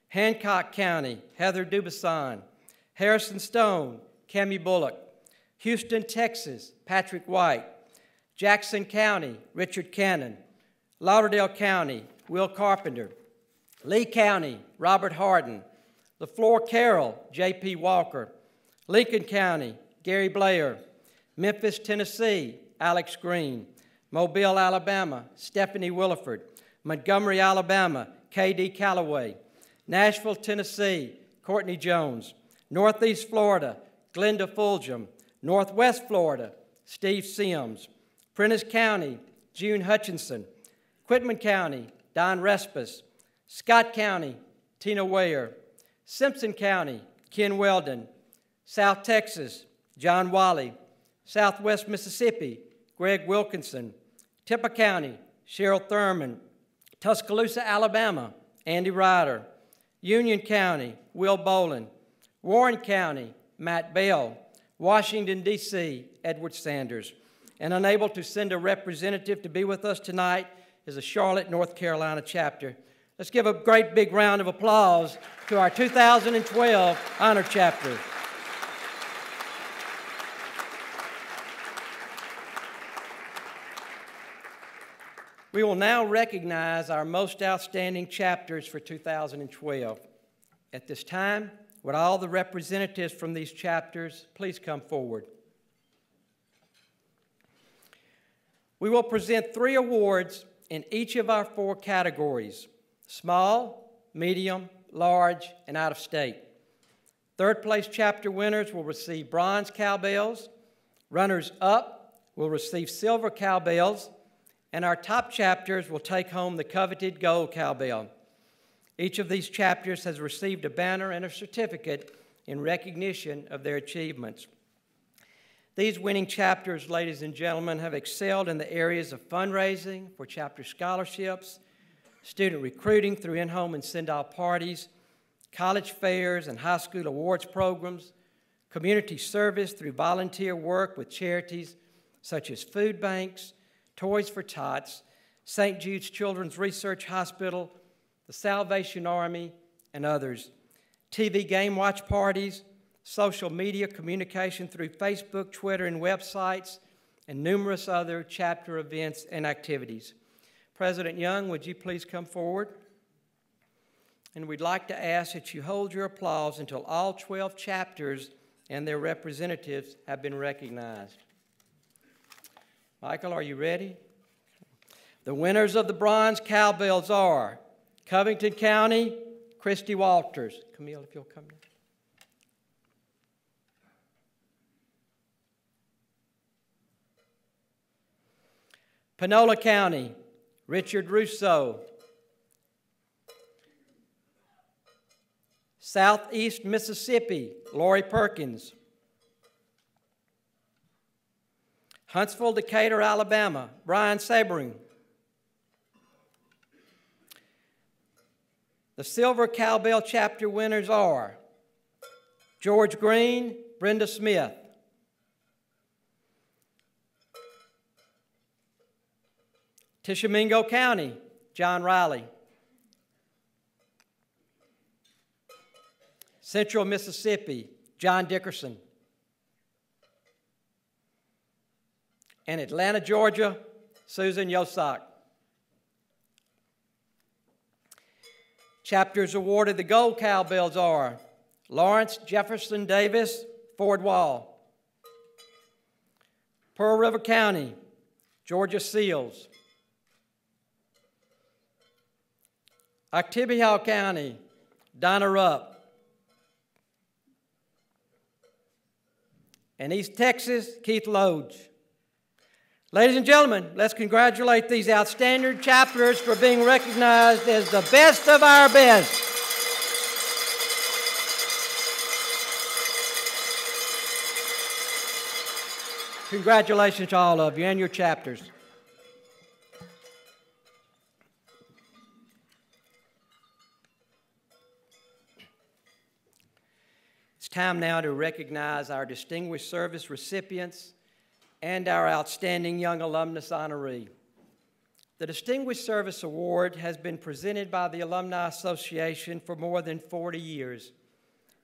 Hancock County, Heather Dubasson. Harrison Stone, Cammie Bullock. Houston, Texas, Patrick White. Jackson County, Richard Cannon. Lauderdale County, Will Carpenter. Lee County, Robert Harden. LaFleur Carroll, J.P. Walker. Lincoln County, Gary Blair. Memphis, Tennessee, Alex Green. Mobile, Alabama, Stephanie Williford. Montgomery, Alabama, K.D. Calloway. Nashville, Tennessee, Courtney Jones. Northeast Florida, Glenda Fulgham. Northwest Florida, Steve Sims. Prentiss County, June Hutchinson. Quitman County, Don Respis. Scott County, Tina Ware. Simpson County, Ken Weldon. South Texas, John Wally. Southwest Mississippi, Greg Wilkinson. Tippah County, Cheryl Thurman. Tuscaloosa, Alabama, Andy Ryder. Union County, Will Bolin. Warren County, Matt Bell. Washington, D.C., Edward Sanders. And unable to send a representative to be with us tonight is the Charlotte, North Carolina chapter. Let's give a great big round of applause to our 2012 honor chapter. We will now recognize our most outstanding chapters for 2012. At this time, would all the representatives from these chapters please come forward? We will present 3 awards in each of our 4 categories: small, medium, large, and out of state. Third place chapter winners will receive bronze cowbells, runners up will receive silver cowbells, and our top chapters will take home the coveted gold cowbell. Each of these chapters has received a banner and a certificate in recognition of their achievements. These winning chapters, ladies and gentlemen, have excelled in the areas of fundraising for chapter scholarships, student recruiting through in-home and send-off parties, college fairs and high school awards programs, community service through volunteer work with charities such as food banks, Toys for Tots, St. Jude's Children's Research Hospital, the Salvation Army, and others. TV game watch parties, social media communication through Facebook, Twitter, and websites, and numerous other chapter events and activities. President Young, would you please come forward? And we'd like to ask that you hold your applause until all 12 chapters and their representatives have been recognized. Michael, are you ready? The winners of the bronze cowbells are Covington County, Christy Walters. Camille, if you'll come down. Panola County, Richard Russo. Southeast Mississippi, Lori Perkins. Huntsville, Decatur, Alabama, Brian Sabering. The Silver Cowbell chapter winners are George Green, Brenda Smith. Tishomingo County, John Riley. Central Mississippi, John Dickerson. And Atlanta, Georgia, Susan Yosak. Chapters awarded the gold cowbells are Lawrence Jefferson Davis, Ford Wall. Pearl River County, Georgia Seals. Oktibbeha County, Donna Rupp. And East Texas, Keith Loge. Ladies and gentlemen, let's congratulate these outstanding chapters for being recognized as the best of our best. Congratulations to all of you and your chapters. It's time now to recognize our distinguished service recipients and our outstanding young alumnus honoree. The Distinguished Service Award has been presented by the Alumni Association for more than 40 years.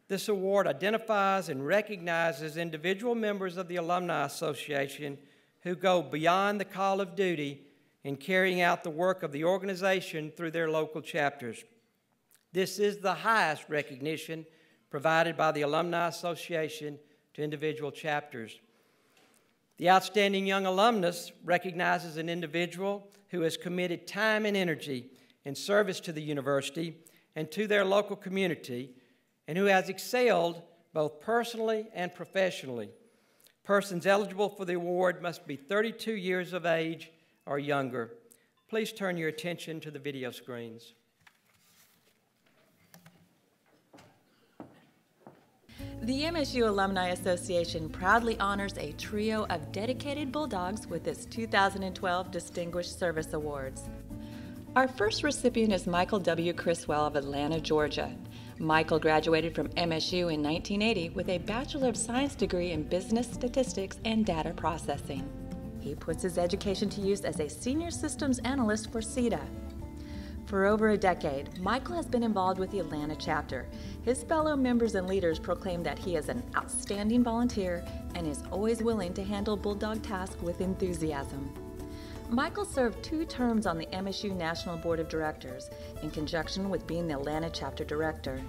This award identifies and recognizes individual members of the Alumni Association who go beyond the call of duty in carrying out the work of the organization through their local chapters. This is the highest recognition provided by the Alumni Association to individual chapters. The Outstanding Young Alumnus recognizes an individual who has committed time and energy in service to the university and to their local community, and who has excelled both personally and professionally. Persons eligible for the award must be 32 years of age or younger. Please turn your attention to the video screens. The MSU Alumni Association proudly honors a trio of dedicated Bulldogs with its 2012 Distinguished Service Awards. Our first recipient is Michael W. Criswell of Atlanta, Georgia. Michael graduated from MSU in 1980 with a Bachelor of Science degree in Business Statistics and Data Processing. He puts his education to use as a Senior Systems Analyst for CETA. For over a decade, Michael has been involved with the Atlanta chapter. His fellow members and leaders proclaim that he is an outstanding volunteer and is always willing to handle Bulldog tasks with enthusiasm. Michael served 2 terms on the MSU National Board of Directors, in conjunction with being the Atlanta chapter director.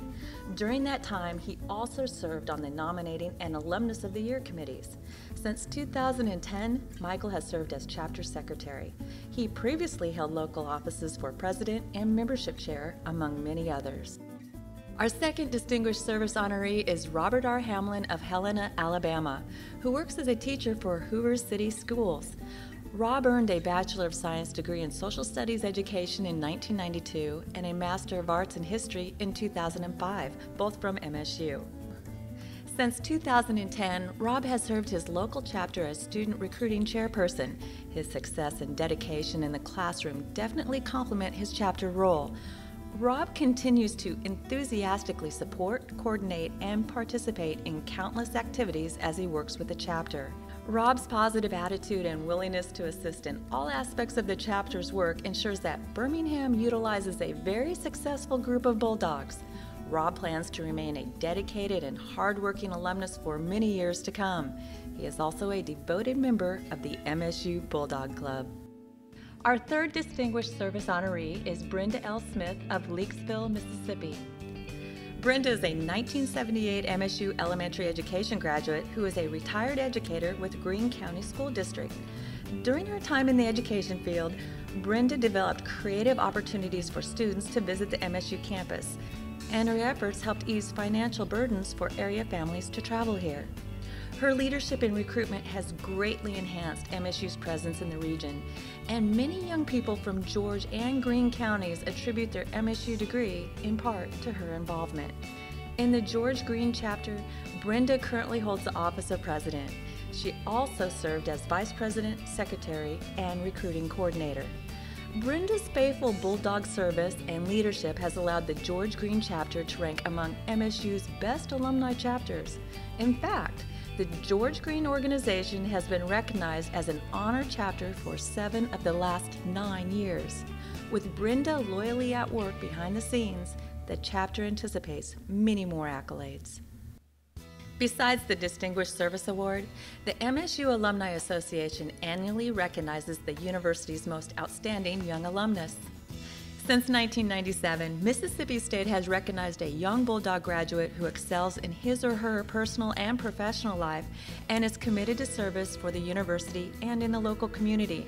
During that time, he also served on the Nominating and Alumnus of the Year committees. Since 2010, Michael has served as chapter secretary. He previously held local offices for president and membership chair, among many others. Our second Distinguished Service honoree is Robert R. Hamlin of Helena, Alabama, who works as a teacher for Hoover City Schools. Rob earned a Bachelor of Science degree in Social Studies education in 1992 and a Master of Arts in History in 2005, both from MSU. Since 2010, Rob has served his local chapter as student recruiting chairperson. His success and dedication in the classroom definitely complement his chapter role. Rob continues to enthusiastically support, coordinate, and participate in countless activities as he works with the chapter. Rob's positive attitude and willingness to assist in all aspects of the chapter's work ensures that Birmingham utilizes a very successful group of Bulldogs. Rob plans to remain a dedicated and hardworking alumnus for many years to come. He is also a devoted member of the MSU Bulldog Club. Our third Distinguished Service honoree is Brenda L. Smith of Leakesville, Mississippi. Brenda is a 1978 MSU elementary education graduate who is a retired educator with Greene County School District. During her time in the education field, Brenda developed creative opportunities for students to visit the MSU campus, and her efforts helped ease financial burdens for area families to travel here. Her leadership in recruitment has greatly enhanced MSU's presence in the region, and many young people from George and Greene counties attribute their MSU degree in part to her involvement. In the George Greene chapter, Brenda currently holds the office of president. She also served as vice president, secretary, and recruiting coordinator. Brenda's faithful Bulldog service and leadership has allowed the George Greene chapter to rank among MSU's best alumni chapters. In fact, the George Greene organization has been recognized as an honor chapter for 7 of the last 9 years. With Brenda loyally at work behind the scenes, the chapter anticipates many more accolades. Besides the Distinguished Service Award, the MSU Alumni Association annually recognizes the university's most outstanding young alumnus. Since 1997, Mississippi State has recognized a young Bulldog graduate who excels in his or her personal and professional life and is committed to service for the university and in the local community.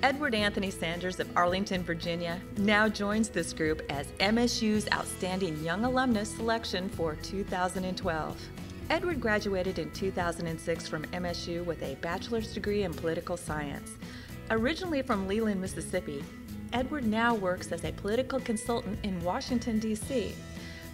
Edward Anthony Sanders of Arlington, Virginia, now joins this group as MSU's Outstanding Young Alumnus selection for 2012. Edward graduated in 2006 from MSU with a bachelor's degree in political science. Originally from Leland, Mississippi, Edward now works as a political consultant in Washington, D.C.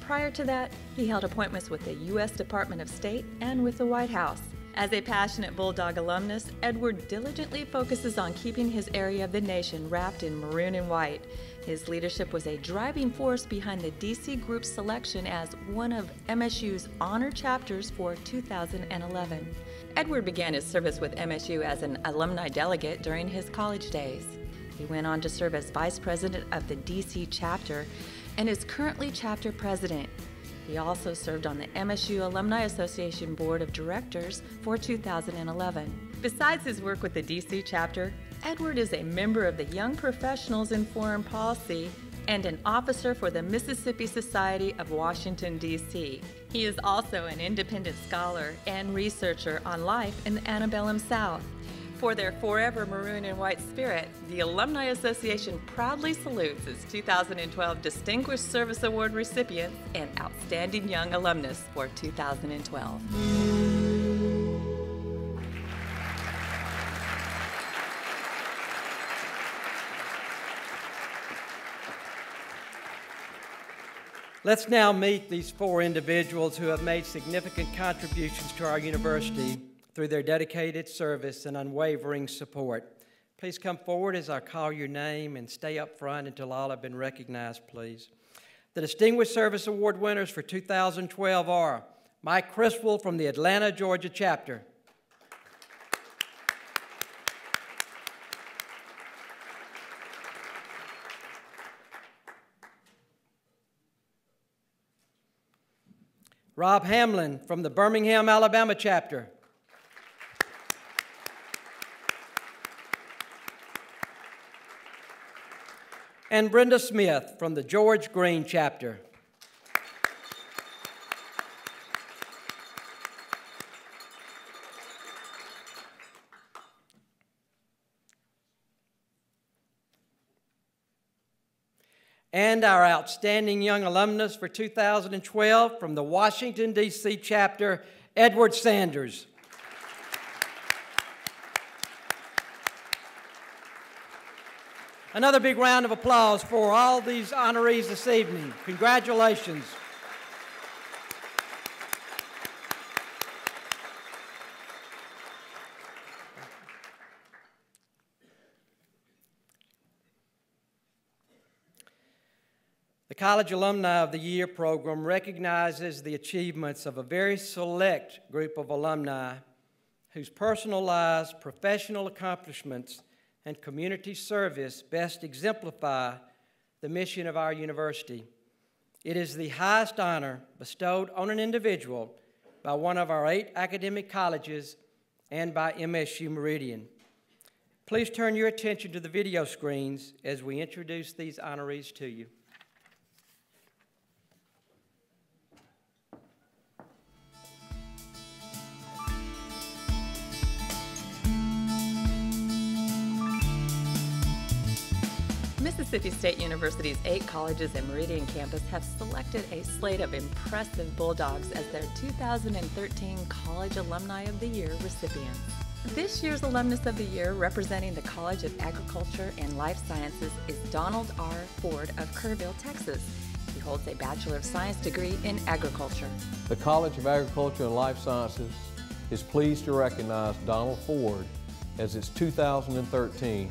Prior to that, he held appointments with the U.S. Department of State and with the White House. As a passionate Bulldog alumnus, Edward diligently focuses on keeping his area of the nation wrapped in maroon and white. His leadership was a driving force behind the D.C. group's selection as one of MSU's honor chapters for 2011. Edward began his service with MSU as an alumni delegate during his college days. He went on to serve as vice president of the D.C. chapter and is currently chapter president. He also served on the MSU Alumni Association Board of Directors for 2011. Besides his work with the D.C. chapter, Edward is a member of the Young Professionals in Foreign Policy and an officer for the Mississippi Society of Washington, D.C. He is also an independent scholar and researcher on life in the antebellum South. For their forever maroon and white spirit, the Alumni Association proudly salutes its 2012 Distinguished Service Award recipients and Outstanding Young Alumnus for 2012. Let's now meet these four individuals who have made significant contributions to our university through their dedicated service and unwavering support. Please come forward as I call your name and stay up front until all have been recognized, please. The Distinguished Service Award winners for 2012 are Mike Criswell from the Atlanta, Georgia chapter. Rob Hamlin from the Birmingham, Alabama chapter. And Brenda Smith from the George Green chapter. And our outstanding young alumnus for 2012 from the Washington, D.C. chapter, Edward Sanders. Another big round of applause for all these honorees this evening. Congratulations. The College Alumni of the Year program recognizes the achievements of a very select group of alumni whose personal lives, professional accomplishments, and community service best exemplify the mission of our university. It is the highest honor bestowed on an individual by one of our 8 academic colleges and by MSU Meridian. Please turn your attention to the video screens as we introduce these honorees to you. Mississippi State University's 8 colleges and Meridian campus have selected a slate of impressive Bulldogs as their 2013 College Alumni of the Year recipients. This year's Alumnus of the Year, representing the College of Agriculture and Life Sciences, is Donald R. Ford of Kerrville, Texas. He holds a Bachelor of Science degree in agriculture. The College of Agriculture and Life Sciences is pleased to recognize Donald Ford as its 2013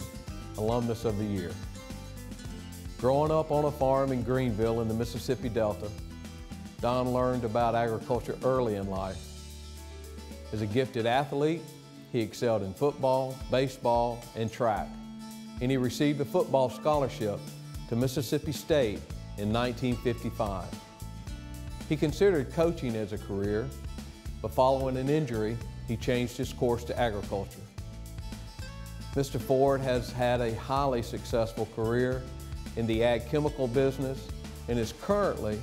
Alumnus of the Year. Growing up on a farm in Greenville in the Mississippi Delta, Don learned about agriculture early in life. As a gifted athlete, he excelled in football, baseball, and track, and he received a football scholarship to Mississippi State in 1955. He considered coaching as a career, but following an injury, he changed his course to agriculture. Mr. Ford has had a highly successful career in the ag chemical business and is currently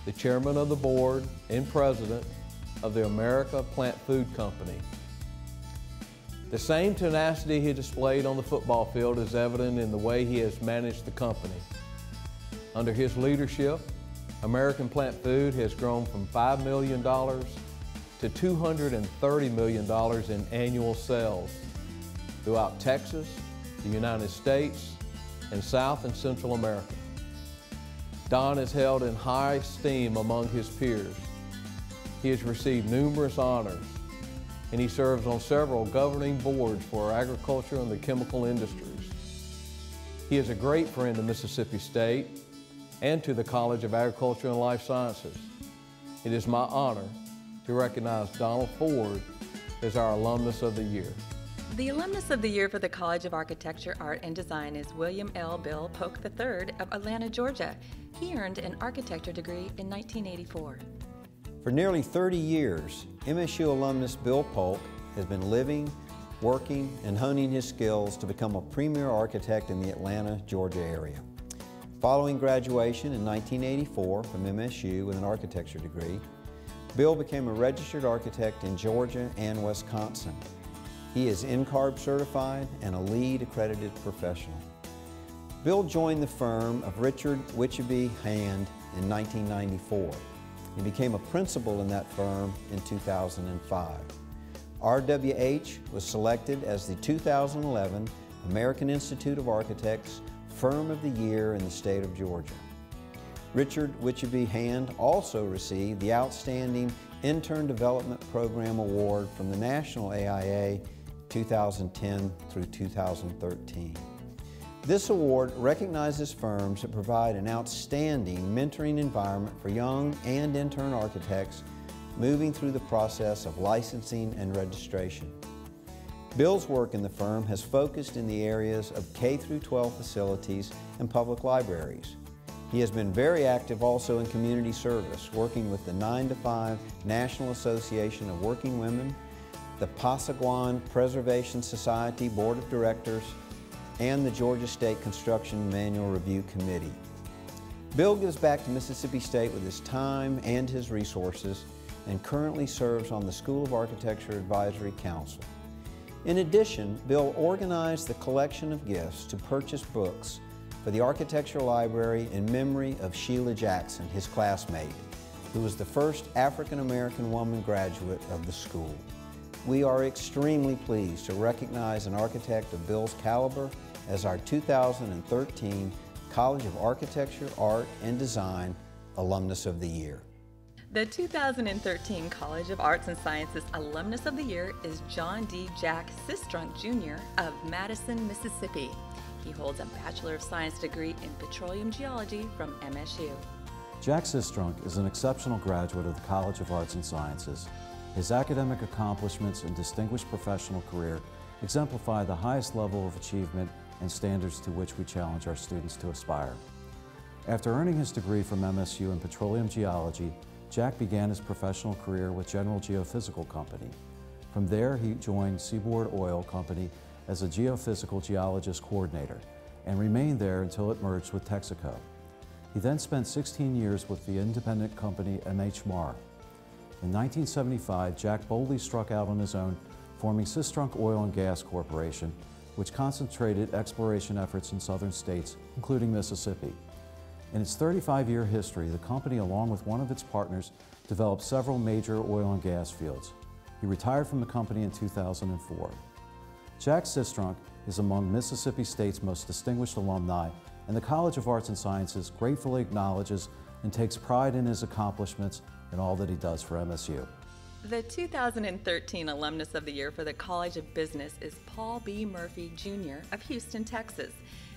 the chairman of the board and president of the America Plant Food Company. The same tenacity he displayed on the football field is evident in the way he has managed the company. Under his leadership, American Plant Food has grown from $5 million to $230 million in annual sales throughout Texas, the United States, and South and Central America. Don is held in high esteem among his peers. He has received numerous honors, and he serves on several governing boards for agriculture and the chemical industries. He is a great friend to Mississippi State and to the College of Agriculture and Life Sciences. It is my honor to recognize Donald Ford as our Alumnus of the Year. The Alumnus of the Year for the College of Architecture, Art, and Design is William L. Bill Polk III of Atlanta, Georgia. He earned an architecture degree in 1984. For nearly 30 years, MSU alumnus Bill Polk has been living, working, and honing his skills to become a premier architect in the Atlanta, Georgia area. Following graduation in 1984 from MSU with an architecture degree, Bill became a registered architect in Georgia and Wisconsin. He is NCARB certified and a LEED accredited professional. Bill joined the firm of Richard Witcheby Hand in 1994. He became a principal in that firm in 2005. RWH was selected as the 2011 American Institute of Architects Firm of the Year in the state of Georgia. Richard Witcheby Hand also received the Outstanding Intern Development Program Award from the National AIA 2010 through 2013. This award recognizes firms that provide an outstanding mentoring environment for young and intern architects moving through the process of licensing and registration. Bill's work in the firm has focused in the areas of K-12 facilities and public libraries. He has been very active also in community service, working with the 9 to 5 National Association of Working Women, the Passaguan Preservation Society Board of Directors, and the Georgia State Construction Manual Review Committee. Bill gives back to Mississippi State with his time and his resources and currently serves on the School of Architecture Advisory Council. In addition, Bill organized the collection of gifts to purchase books for the Architecture Library in memory of Sheila Jackson, his classmate, who was the first African-American woman graduate of the school. We are extremely pleased to recognize an architect of Bill's caliber as our 2013 College of Architecture, Art, and Design Alumnus of the Year. The 2013 College of Arts and Sciences Alumnus of the Year is John D. Jack Sistrunk, Jr. of Madison, Mississippi. He holds a Bachelor of Science degree in Petroleum Geology from MSU. Jack Sistrunk is an exceptional graduate of the College of Arts and Sciences. His academic accomplishments and distinguished professional career exemplify the highest level of achievement and standards to which we challenge our students to aspire. After earning his degree from MSU in Petroleum Geology, Jack began his professional career with General Geophysical Company. From there, he joined Seaboard Oil Company as a geophysical geologist coordinator and remained there until it merged with Texaco. He then spent 16 years with the independent company MH-Mar. In 1975, Jack boldly struck out on his own, forming Sistrunk Oil and Gas Corporation, which concentrated exploration efforts in southern states, including Mississippi. In its 35-year history, the company, along with one of its partners, developed several major oil and gas fields. He retired from the company in 2004. Jack Sistrunk is among Mississippi State's most distinguished alumni, and the College of Arts and Sciences gratefully acknowledges and takes pride in his accomplishments and all that he does for MSU. The 2013 Alumnus of the Year for the College of Business is Paul B. Murphy, Jr. of Houston, Texas.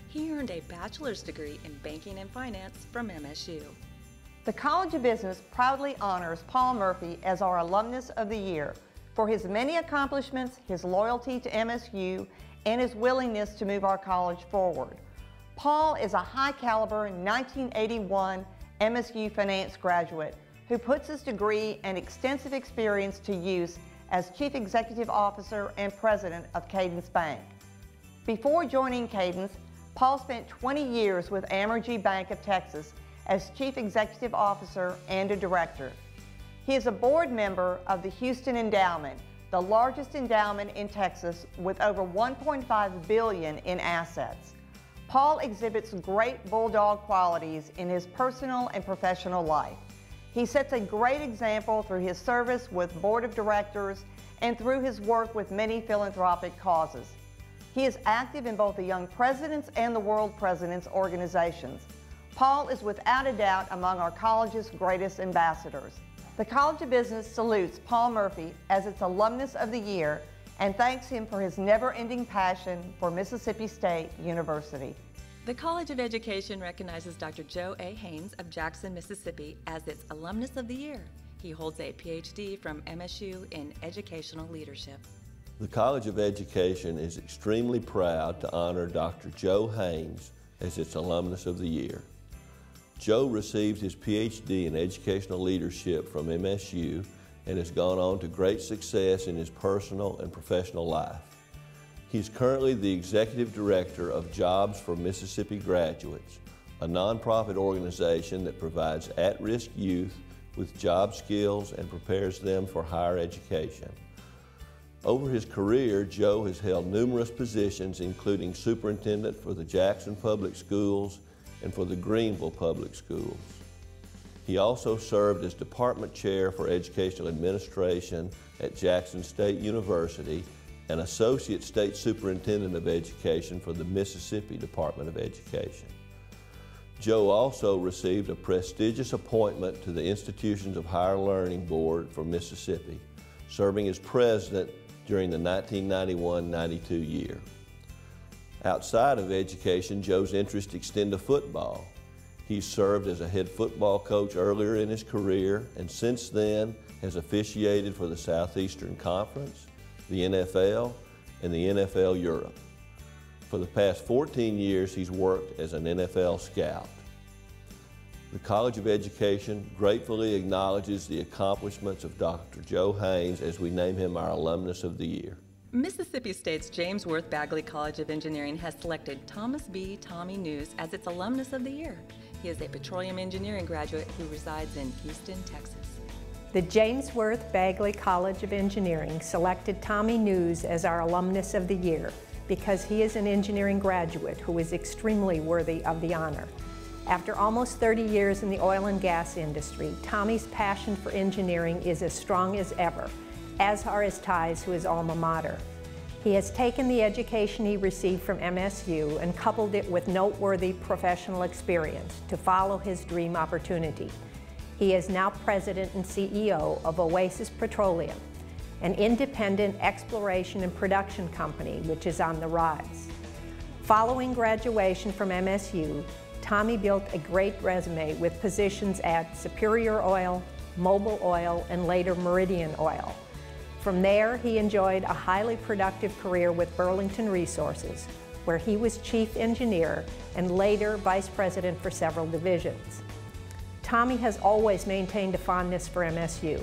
He earned a bachelor's degree in banking and finance from MSU. The College of Business proudly honors Paul Murphy as our Alumnus of the Year for his many accomplishments, his loyalty to MSU, and his willingness to move our college forward. Paul is a high-caliber 1981 MSU finance graduate who puts his degree and extensive experience to use as Chief Executive Officer and President of Cadence Bank. Before joining Cadence, Paul spent 20 years with Amergy Bank of Texas as Chief Executive Officer and a Director. He is a board member of the Houston Endowment, the the largest endowment in Texas with over $1.5 billion in assets. Paul exhibits great bulldog qualities in his personal and professional life. He sets a great example through his service with board of directors and through his work with many philanthropic causes. He is active in both the Young Presidents and the World Presidents organizations. Paul is without a doubt among our college's greatest ambassadors. The College of Business salutes Paul Murphy as its Alumnus of the Year and thanks him for his never-ending passion for Mississippi State University. The College of Education recognizes Dr. Joe A. Haynes of Jackson, Mississippi as its Alumnus of the Year. He holds a PhD from MSU in Educational Leadership. The College of Education is extremely proud to honor Dr. Joe Haynes as its Alumnus of the Year. Joe received his PhD in Educational Leadership from MSU and has gone on to great success in his personal and professional life. He's currently the Executive Director of Jobs for Mississippi Graduates, a nonprofit organization that provides at-risk youth with job skills and prepares them for higher education. Over his career, Joe has held numerous positions, including Superintendent for the Jackson Public Schools and for the Greenville Public Schools. He also served as Department Chair for Educational Administration at Jackson State University and Associate State Superintendent of Education for the Mississippi Department of Education. Joe also received a prestigious appointment to the Institutions of Higher Learning Board for Mississippi, serving as president during the 1991-92 year. Outside of education, Joe's interests extend to football. He's served as a head football coach earlier in his career and since then has officiated for the Southeastern Conference, the NFL, and the NFL Europe. For the past 14 years, he's worked as an NFL scout. The College of Education gratefully acknowledges the accomplishments of Dr. Joe Haynes as we name him our Alumnus of the Year. Mississippi State's James Worth Bagley College of Engineering has selected Thomas B. Tommy News as its Alumnus of the Year. He is a petroleum engineering graduate who resides in Houston, Texas. The James Worth Bagley College of Engineering selected Tommy News as our Alumnus of the Year because he is an engineering graduate who is extremely worthy of the honor. After almost 30 years in the oil and gas industry, Tommy's passion for engineering is as strong as ever, as are his ties to his alma mater. He has taken the education he received from MSU and coupled it with noteworthy professional experience to follow his dream opportunity. He is now president and CEO of Oasis Petroleum, an independent exploration and production company which is on the rise. Following graduation from MSU, Tommy built a great resume with positions at Superior Oil, Mobil Oil, and later Meridian Oil. From there, he enjoyed a highly productive career with Burlington Resources, where he was chief engineer and later vice president for several divisions. Tommy has always maintained a fondness for MSU,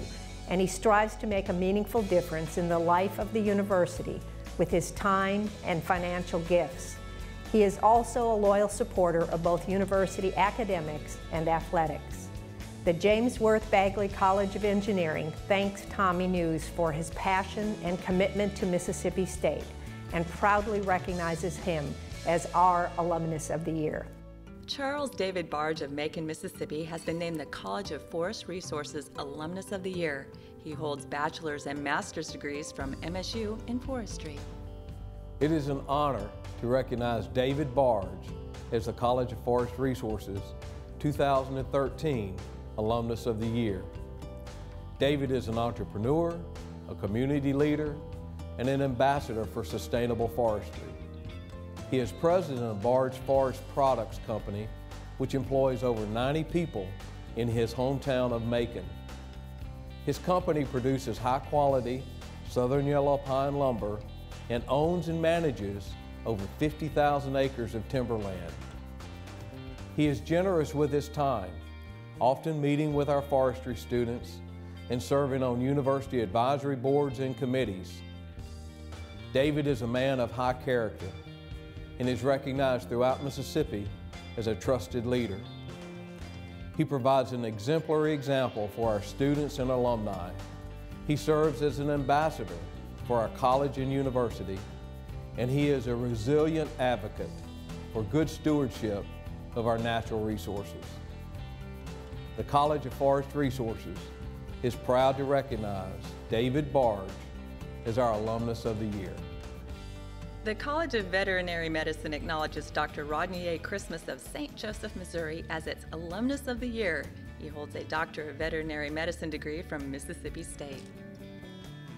and he strives to make a meaningful difference in the life of the university with his time and financial gifts. He is also a loyal supporter of both university academics and athletics. The James Worth Bagley College of Engineering thanks Tommy News for his passion and commitment to Mississippi State and proudly recognizes him as our Alumnus of the Year. Charles David Barge of Macon, Mississippi has been named the College of Forest Resources Alumnus of the Year. He holds bachelor's and master's degrees from MSU in forestry. It is an honor to recognize David Barge as the College of Forest Resources 2013 Alumnus of the Year. David is an entrepreneur, a community leader, and an ambassador for sustainable forestry. He is president of Barge Forest Products Company, which employs over 90 people in his hometown of Macon. His company produces high-quality southern yellow pine lumber and owns and manages over 50,000 acres of timberland. He is generous with his time, often meeting with our forestry students and serving on university advisory boards and committees. David is a man of high character and is recognized throughout Mississippi as a trusted leader. He provides an exemplary example for our students and alumni. He serves as an ambassador for our college and university, and he is a resilient advocate for good stewardship of our natural resources. The College of Forest Resources is proud to recognize David Barge as our Alumnus of the Year. The College of Veterinary Medicine acknowledges Dr. Rodney A. Christmas of St. Joseph, Missouri as its Alumnus of the Year. He holds a Doctor of Veterinary Medicine degree from Mississippi State.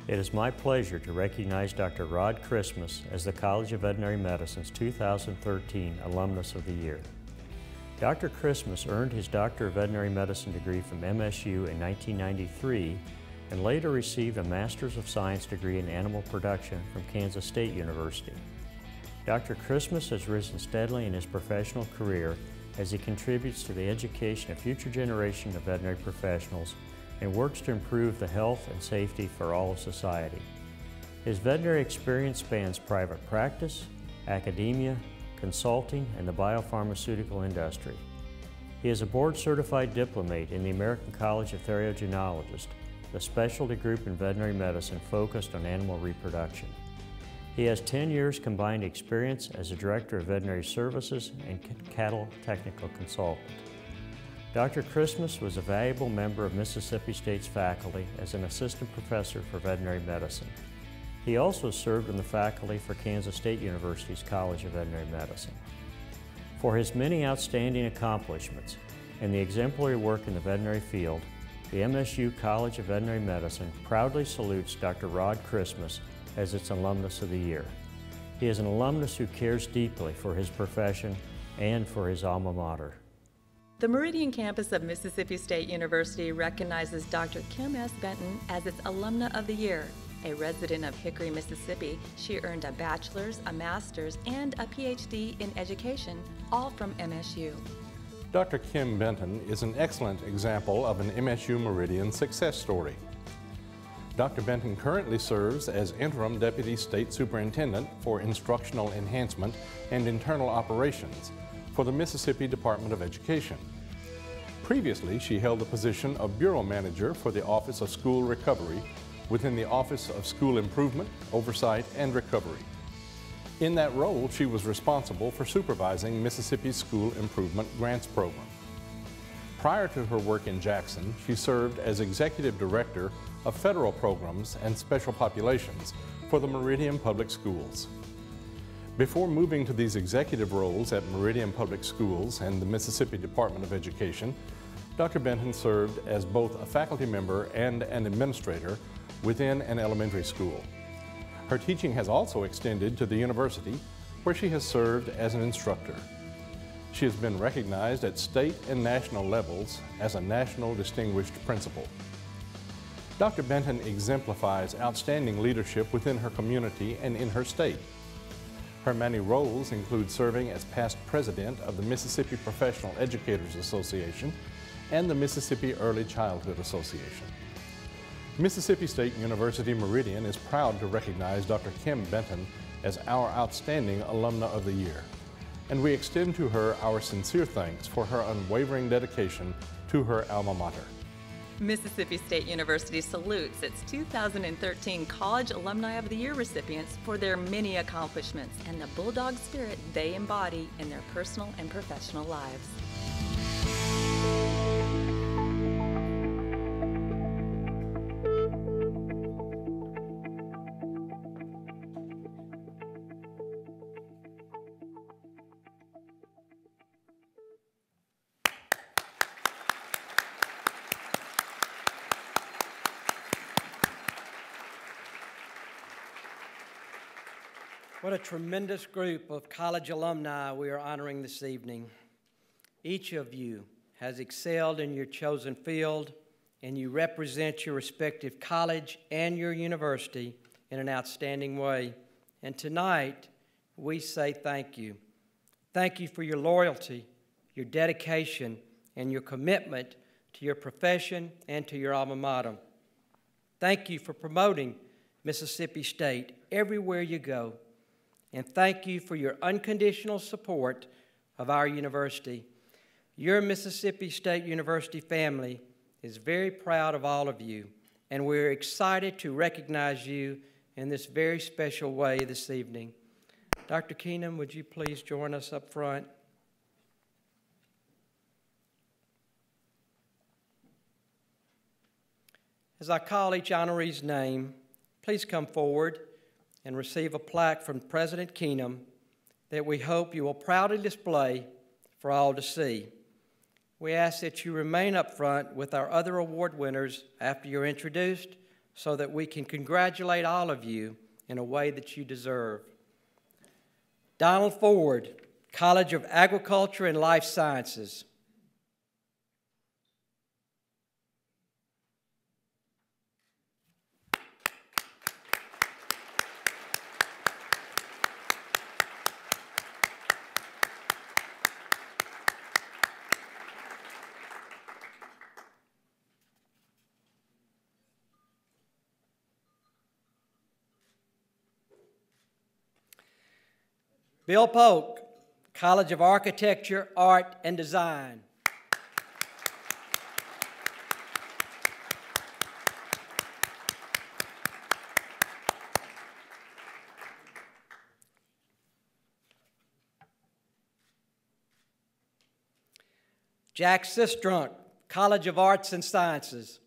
It is my pleasure to recognize Dr. Rod Christmas as the College of Veterinary Medicine's 2013 Alumnus of the Year. Dr. Christmas earned his Doctor of Veterinary Medicine degree from MSU in 1993 and later received a Master's of Science degree in Animal Production from Kansas State University. Dr. Christmas has risen steadily in his professional career as he contributes to the education of future generations of veterinary professionals and works to improve the health and safety for all of society. His veterinary experience spans private practice, academia, consulting, and the biopharmaceutical industry. He is a board-certified diplomate in the American College of Theriogenologists, the specialty group in veterinary medicine focused on animal reproduction. He has 10 years combined experience as a Director of Veterinary Services and Cattle Technical Consultant. Dr. Christmas was a valuable member of Mississippi State's faculty as an assistant professor for veterinary medicine. He also served on the faculty for Kansas State University's College of Veterinary Medicine. For his many outstanding accomplishments and the exemplary work in the veterinary field, the MSU College of Veterinary Medicine proudly salutes Dr. Rod Christmas as its Alumnus of the Year. He is an alumnus who cares deeply for his profession and for his alma mater. The Meridian campus of Mississippi State University recognizes Dr. Kim S. Benton as its Alumna of the Year. A resident of Hickory, Mississippi, she earned a bachelor's, a master's, and a PhD in education, all from MSU. Dr. Kim Benton is an excellent example of an MSU Meridian success story. Dr. Benton currently serves as Interim Deputy State Superintendent for Instructional Enhancement and Internal Operations for the Mississippi Department of Education. Previously, she held the position of Bureau Manager for the Office of School Recovery within the Office of School Improvement, Oversight, and Recovery. In that role, she was responsible for supervising Mississippi's School Improvement Grants Program. Prior to her work in Jackson, she served as Executive Director of Federal Programs and Special Populations for the Meridian Public Schools. Before moving to these executive roles at Meridian Public Schools and the Mississippi Department of Education, Dr. Benton served as both a faculty member and an administrator within an elementary school. Her teaching has also extended to the university, where she has served as an instructor. She has been recognized at state and national levels as a National Distinguished Principal. Dr. Benton exemplifies outstanding leadership within her community and in her state. Her many roles include serving as past president of the Mississippi Professional Educators Association and the Mississippi Early Childhood Association. Mississippi State University Meridian is proud to recognize Dr. Kim Benton as our outstanding Alumna of the Year, and we extend to her our sincere thanks for her unwavering dedication to her alma mater. Mississippi State University salutes its 2013 College Alumni of the Year recipients for their many accomplishments and the bulldog spirit they embody in their personal and professional lives. What a tremendous group of college alumni we are honoring this evening. Each of you has excelled in your chosen field, and you represent your respective college and your university in an outstanding way. And tonight, we say thank you. Thank you for your loyalty, your dedication, and your commitment to your profession and to your alma mater. Thank you for promoting Mississippi State everywhere you go. And thank you for your unconditional support of our university. Your Mississippi State University family is very proud of all of you, and we're excited to recognize you in this very special way this evening. Dr. Keenum, would you please join us up front? As I call each honoree's name, please come forward and receive a plaque from President Keenum that we hope you will proudly display for all to see. We ask that you remain up front with our other award winners after you're introduced so that we can congratulate all of you in a way that you deserve. Donald Ford, College of Agriculture and Life Sciences. Bill Polk, College of Architecture, Art, and Design. Jack Sistrunk, College of Arts and Sciences.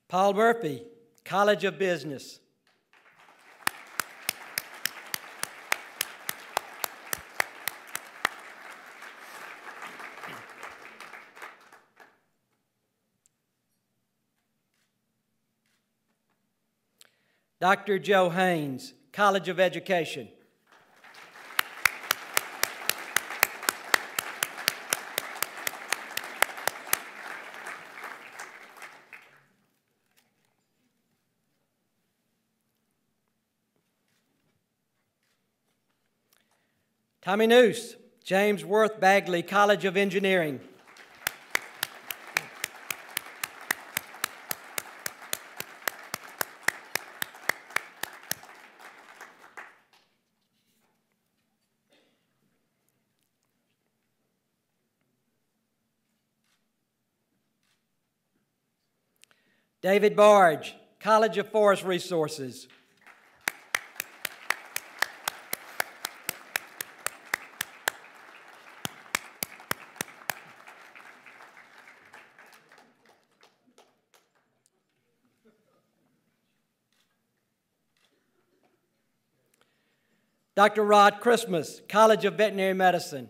Paul Murphy, College of Business. Dr. Joe Haynes, College of Education. Tommy Noose, James Worth Bagley, College of Engineering. David Barge, College of Forest Resources. Dr. Rod Christmas, College of Veterinary Medicine.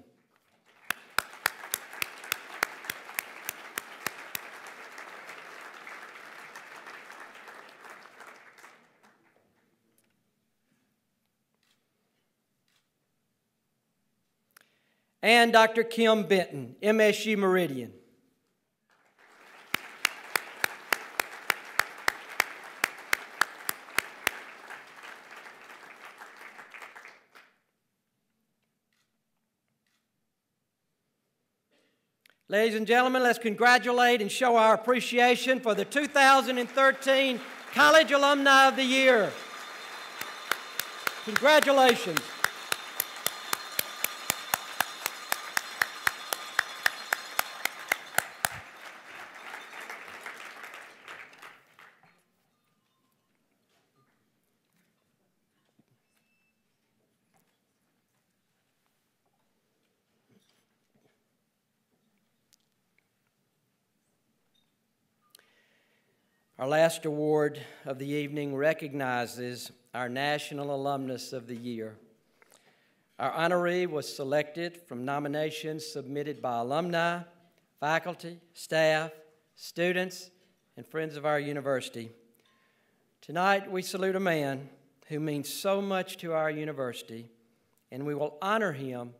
And Dr. Kim Benton, MSU Meridian. Ladies and gentlemen, let's congratulate and show our appreciation for the 2013 College Alumni of the Year. Congratulations. Our last award of the evening recognizes our National Alumnus of the Year. Our honoree was selected from nominations submitted by alumni, faculty, staff, students, and friends of our university. Tonight, we salute a man who means so much to our university, and we will honor him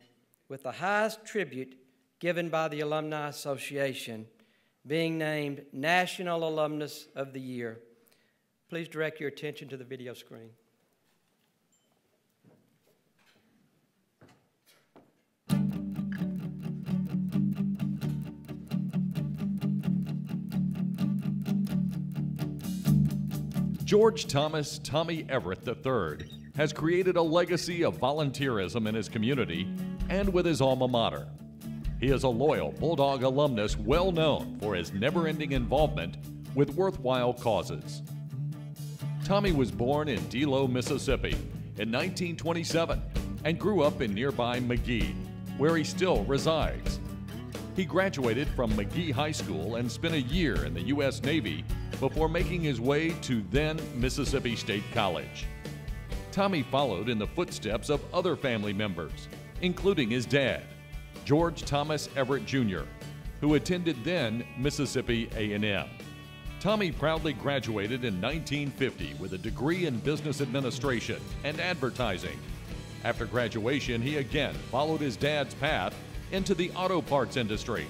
with the highest tribute given by the Alumni Association, being named National Alumnus of the Year. Please direct your attention to the video screen. George Thomas Tommy Everett III has created a legacy of volunteerism in his community and with his alma mater. He is a loyal Bulldog alumnus well known for his never-ending involvement with worthwhile causes. Tommy was born in Delo, Mississippi in 1927 and grew up in nearby McGee, where he still resides. He graduated from McGee High School and spent a year in the U.S. Navy before making his way to then Mississippi State College. Tommy followed in the footsteps of other family members, including his dad, George Thomas Everett Jr., who attended then Mississippi A&M. Tommy proudly graduated in 1950 with a degree in business administration and advertising. After graduation, he again followed his dad's path into the auto parts industry.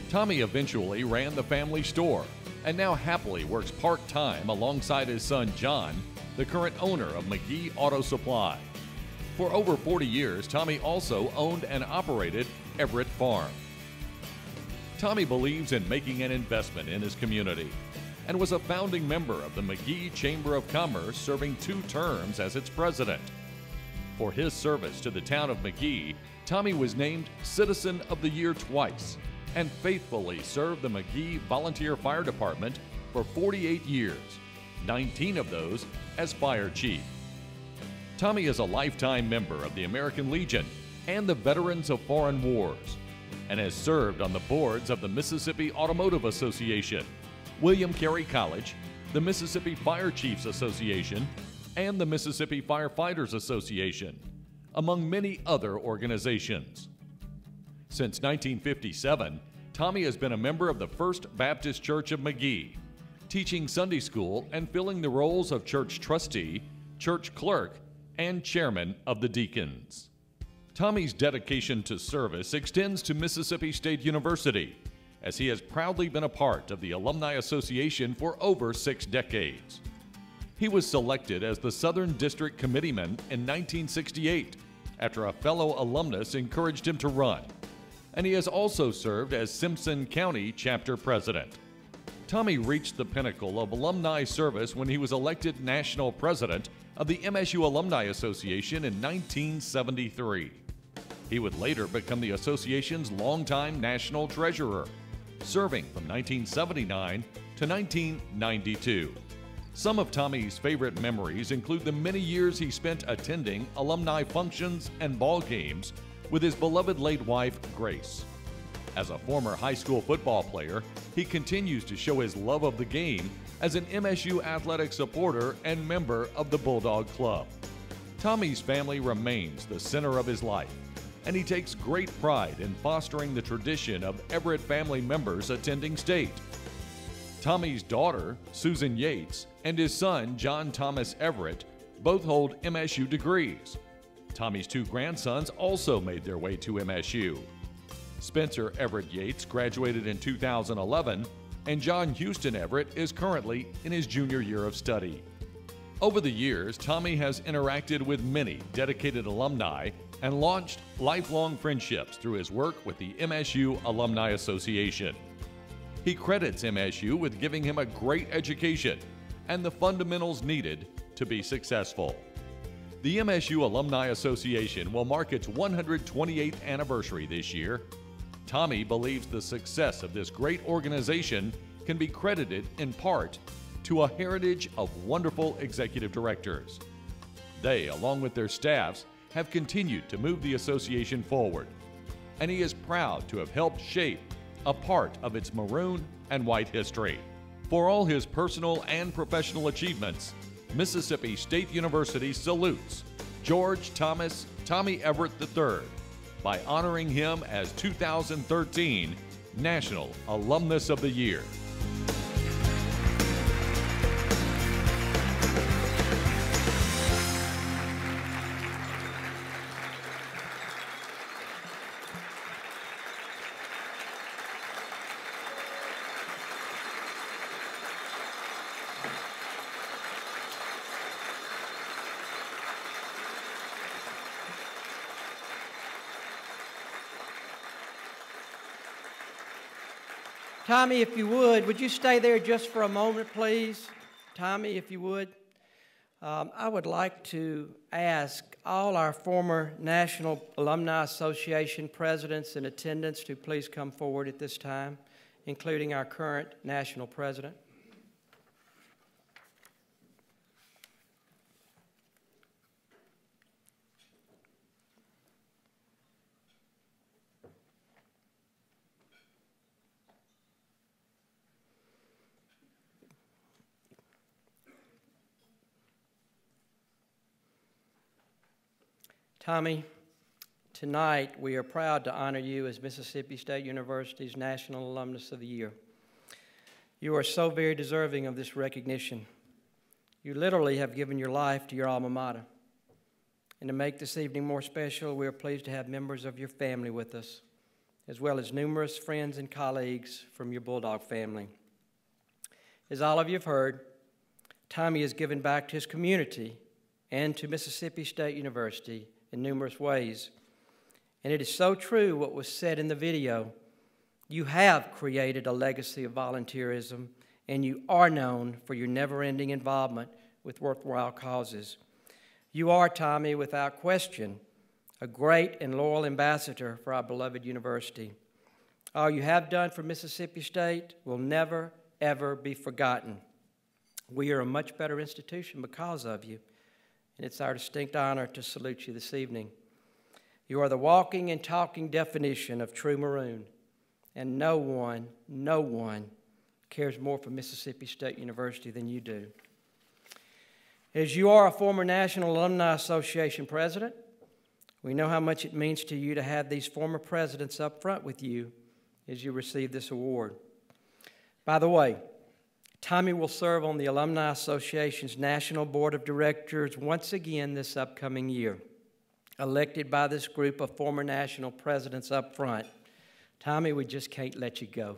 Tommy eventually ran the family store and now happily works part-time alongside his son John, the current owner of McGee Auto Supply. For over 40 years, Tommy also owned and operated Everett Farm. Tommy believes in making an investment in his community and was a founding member of the McGee Chamber of Commerce, serving 2 terms as its president. For his service to the town of McGee, Tommy was named Citizen of the Year twice and faithfully served the McGee Volunteer Fire Department for 48 years, 19 of those as fire chief. Tommy is a lifetime member of the American Legion and the Veterans of Foreign Wars, and has served on the boards of the Mississippi Automotive Association, William Carey College, the Mississippi Fire Chiefs Association, and the Mississippi Firefighters Association, among many other organizations. Since 1957, Tommy has been a member of the First Baptist Church of McGee, teaching Sunday school and filling the roles of church trustee, church clerk, and chairman of the deacons. Tommy's dedication to service extends to Mississippi State University, as he has proudly been a part of the Alumni Association for over 6 decades. He was selected as the Southern District Committeeman in 1968 after a fellow alumnus encouraged him to run, and he has also served as Simpson County Chapter President. Tommy reached the pinnacle of alumni service when he was elected National President of the MSU Alumni Association in 1973. He would later become the association's longtime National Treasurer, serving from 1979 to 1992. Some of Tommy's favorite memories include the many years he spent attending alumni functions and ball games with his beloved late wife, Grace. As a former high school football player, he continues to show his love of the game as an MSU athletic supporter and member of the Bulldog Club. Tommy's family remains the center of his life, and he takes great pride in fostering the tradition of Everett family members attending state. Tommy's daughter, Susan Yates, and his son, John Thomas Everett, both hold MSU degrees. Tommy's 2 grandsons also made their way to MSU. Spencer Everett Yates graduated in 2011, and John Houston Everett is currently in his junior year of study. Over the years, Tommy has interacted with many dedicated alumni and launched lifelong friendships through his work with the MSU Alumni Association. He credits MSU with giving him a great education and the fundamentals needed to be successful. The MSU Alumni Association will mark its 128th anniversary this year. Tommy believes the success of this great organization can be credited in part to a heritage of wonderful executive directors. They, along with their staffs, have continued to move the association forward, and he is proud to have helped shape a part of its maroon and white history. For all his personal and professional achievements, Mississippi State University salutes George Thomas Tommy Everett III by honoring him as 2013 National Alumnus of the Year. Tommy, if you would you stay there just for a moment, please? Tommy, if you would. I would like to ask all our former National Alumni Association presidents in attendance to please come forward at this time, including our current national president. Tommy, tonight we are proud to honor you as Mississippi State University's National Alumnus of the Year. You are so very deserving of this recognition. You literally have given your life to your alma mater. And to make this evening more special, we are pleased to have members of your family with us, as well as numerous friends and colleagues from your Bulldog family. As all of you have heard, Tommy has given back to his community and to Mississippi State University in numerous ways. And it is so true what was said in the video. You have created a legacy of volunteerism, and you are known for your never-ending involvement with worthwhile causes. You are, Tommy, without question, a great and loyal ambassador for our beloved university. All you have done for Mississippi State will never, ever be forgotten. We are a much better institution because of you, and it's our distinct honor to salute you this evening. You are the walking and talking definition of true Maroon, and no one cares more for Mississippi State University than you do. As you are a former National Alumni Association president, we know how much it means to you to have these former presidents up front with you as you receive this award. By the way, Tommy will serve on the Alumni Association's National Board of Directors once again this upcoming year, elected by this group of former national presidents up front. Tommy, we just can't let you go.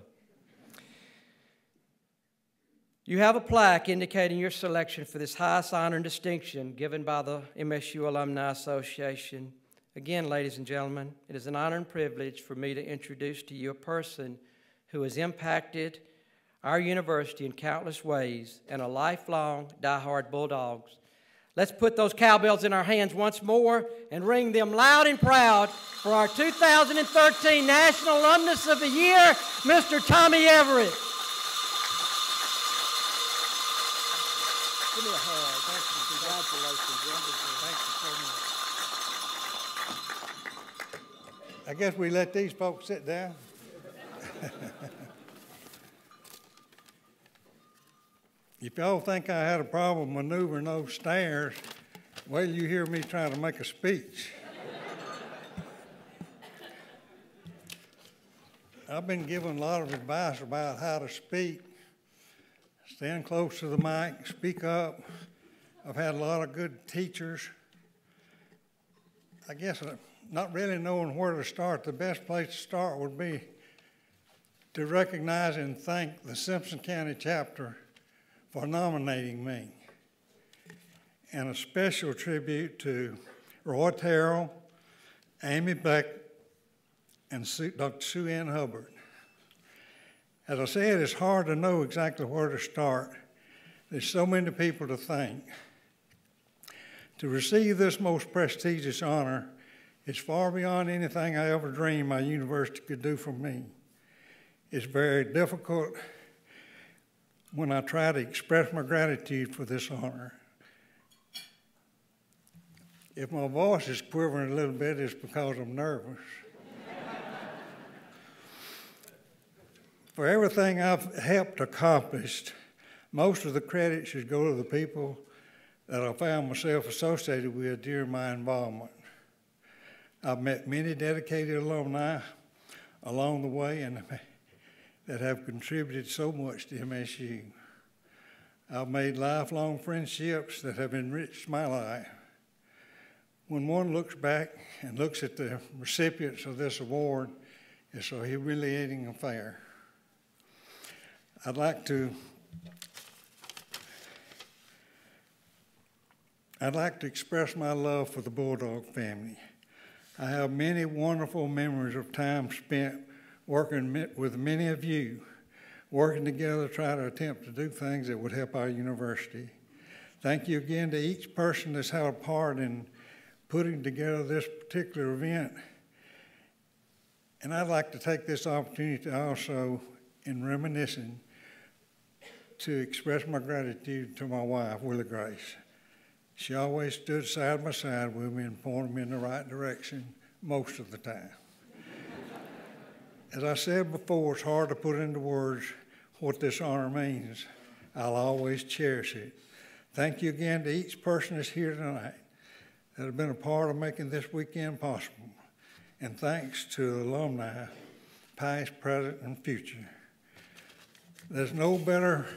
You have a plaque indicating your selection for this highest honor and distinction given by the MSU Alumni Association. Again, ladies and gentlemen, it is an honor and privilege for me to introduce to you a person who has impacted our university in countless ways and a lifelong diehard Bulldogs. Let's put those cowbells in our hands once more and ring them loud and proud for our 2013 National Alumnus of the Year, Mr. Tommy Everett. Give me a hug. Congratulations. Thank you so much. I guess we let these folks sit down. If y'all think I had a problem maneuvering those stairs, wait till you hear me trying to make a speech. I've been given a lot of advice about how to speak. Stand close to the mic, speak up. I've had a lot of good teachers. I guess not really knowing where to start, the best place to start would be to recognize and thank the Simpson County chapter for nominating me. And a special tribute to Roy Terrell, Amy Beck, and Dr. Sue Ann Hubbard. As I said, it's hard to know exactly where to start. There's so many people to thank. To receive this most prestigious honor is far beyond anything I ever dreamed my university could do for me. It's very difficult when I try to express my gratitude for this honor. If my voice is quivering a little bit, it's because I'm nervous. For everything I've helped accomplish, most of the credit should go to the people that I found myself associated with during my involvement. I've met many dedicated alumni along the way and that have contributed so much to MSU. I've made lifelong friendships that have enriched my life. When one looks back and looks at the recipients of this award, it's a humiliating affair. I'd like to express my love for the Bulldog family. I have many wonderful memories of time spent working with many of you working together to try to attempt to do things that would help our university. Thank you again to each person that's had a part in putting together this particular event. And I'd like to take this opportunity to also, in reminiscing, to express my gratitude to my wife, Willie Grace. She always stood side by side with me and pointed me in the right direction most of the time. As I said before, it's hard to put into words what this honor means. I'll always cherish it. Thank you again to each person that's here tonight that has been a part of making this weekend possible. And thanks to alumni, past, present, and future. There's no better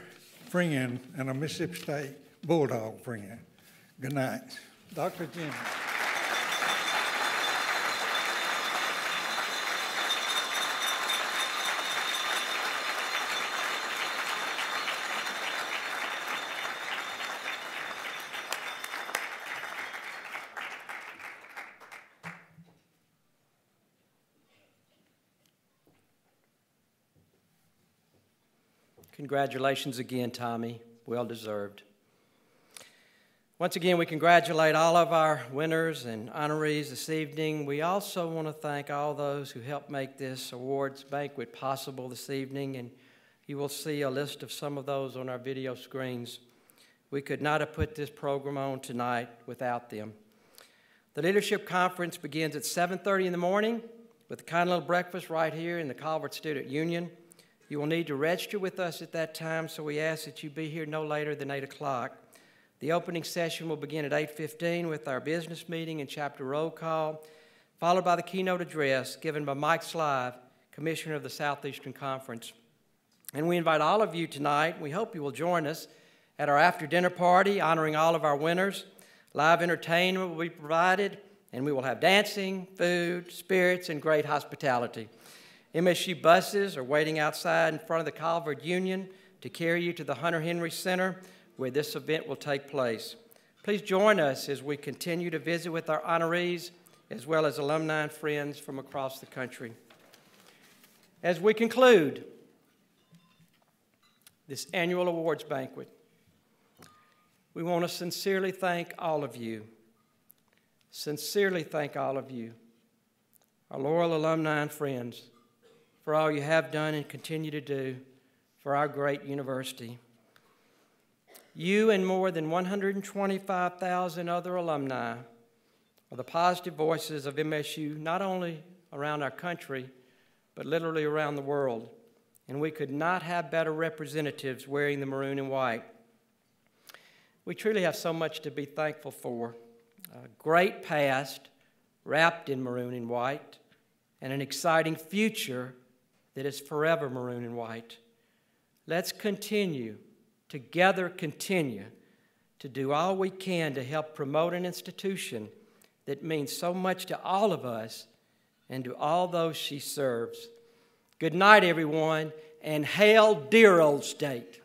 friend than a Mississippi State Bulldog friend. Good night. Dr. Jim. Congratulations again, Tommy. Well deserved. Once again, we congratulate all of our winners and honorees this evening. We also want to thank all those who helped make this awards banquet possible this evening, and you will see a list of some of those on our video screens. We could not have put this program on tonight without them. The Leadership Conference begins at 7:30 in the morning with a kind little breakfast right here in the Calvert Student Union. You will need to register with us at that time, so we ask that you be here no later than 8 o'clock. The opening session will begin at 8:15 with our business meeting and chapter roll call, followed by the keynote address given by Mike Slive, Commissioner of the Southeastern Conference. And we invite all of you tonight. We hope you will join us at our after-dinner party honoring all of our winners. Live entertainment will be provided, and we will have dancing, food, spirits, and great hospitality. MSU buses are waiting outside in front of the Calvert Union to carry you to the Hunter Henry Center, where this event will take place. Please join us as we continue to visit with our honorees as well as alumni and friends from across the country. As we conclude this annual awards banquet, we want to sincerely thank all of you, our loyal alumni and friends, for all you have done and continue to do for our great university. You and more than 125,000 other alumni are the positive voices of MSU, not only around our country, but literally around the world. And we could not have better representatives wearing the maroon and white. We truly have so much to be thankful for. A great past wrapped in maroon and white, and an exciting future that is forever maroon and white. Let's continue to do all we can to help promote an institution that means so much to all of us and to all those she serves. Good night, everyone, and hail dear old state.